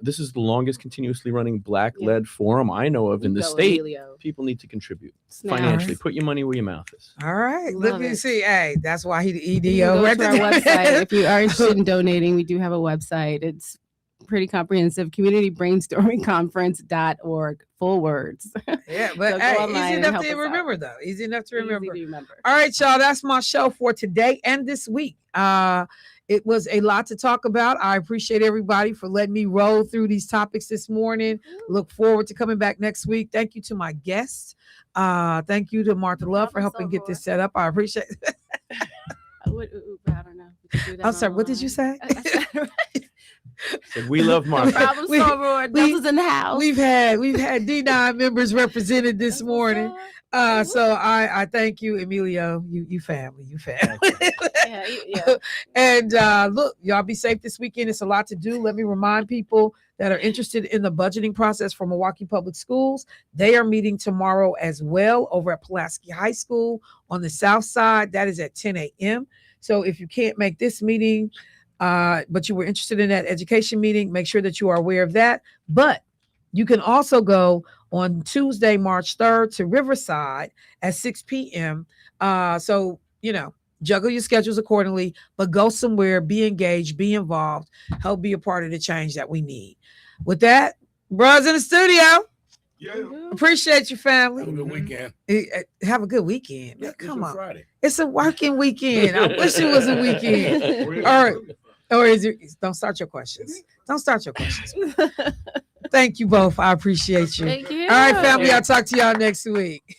this is the longest continuously running Black-led forum I know of in the state. Emilio. People need to contribute Snap. financially. Put your money where your mouth is. All right. Love Let me it. see. Hey, that's why he the You can EDO. go to our website. If you are interested in donating, we do have a website. It's pretty comprehensive. communitybrainstormingconference.org. Full words. Yeah, but So go hey, online easy and enough help to us out. remember, though. Easy enough to remember. Easy to remember. All right, y'all. That's my show for today and this week. It was a lot to talk about. I appreciate everybody for letting me roll through these topics this morning. Look forward to coming back next week. Thank you to my guests. Thank you to Martha Love for helping get this set up. I appreciate it. I don't know. We could do that I'm sorry. What did you say? So we love Martha. Problem solver. Delta's in the house. We've had D9 members represented this morning. So I thank you, Emilio. You family. Yeah. And look, y'all be safe this weekend. It's a lot to do. Let me remind people that are interested in the budgeting process for Milwaukee Public Schools. They are meeting tomorrow as well over at Pulaski High School on the south side. That is at 10 a.m. So if you can't make this meeting, but you were interested in that education meeting, make sure that you are aware of that. But you can also go on Tuesday, March 3rd to Riverside at 6 p.m. So, juggle your schedules accordingly, but go somewhere, be engaged, be involved, help be a part of the change that we need. With that, bros in the studio. Yeah. Appreciate you, family. Have a good weekend. Have a good weekend. Yeah, Come on. Friday. It's a working weekend. I wish it was a weekend. All right. Or is it? Don't start your questions. Thank you both. I appreciate you. Thank you. All right, family. I'll talk to y'all next week.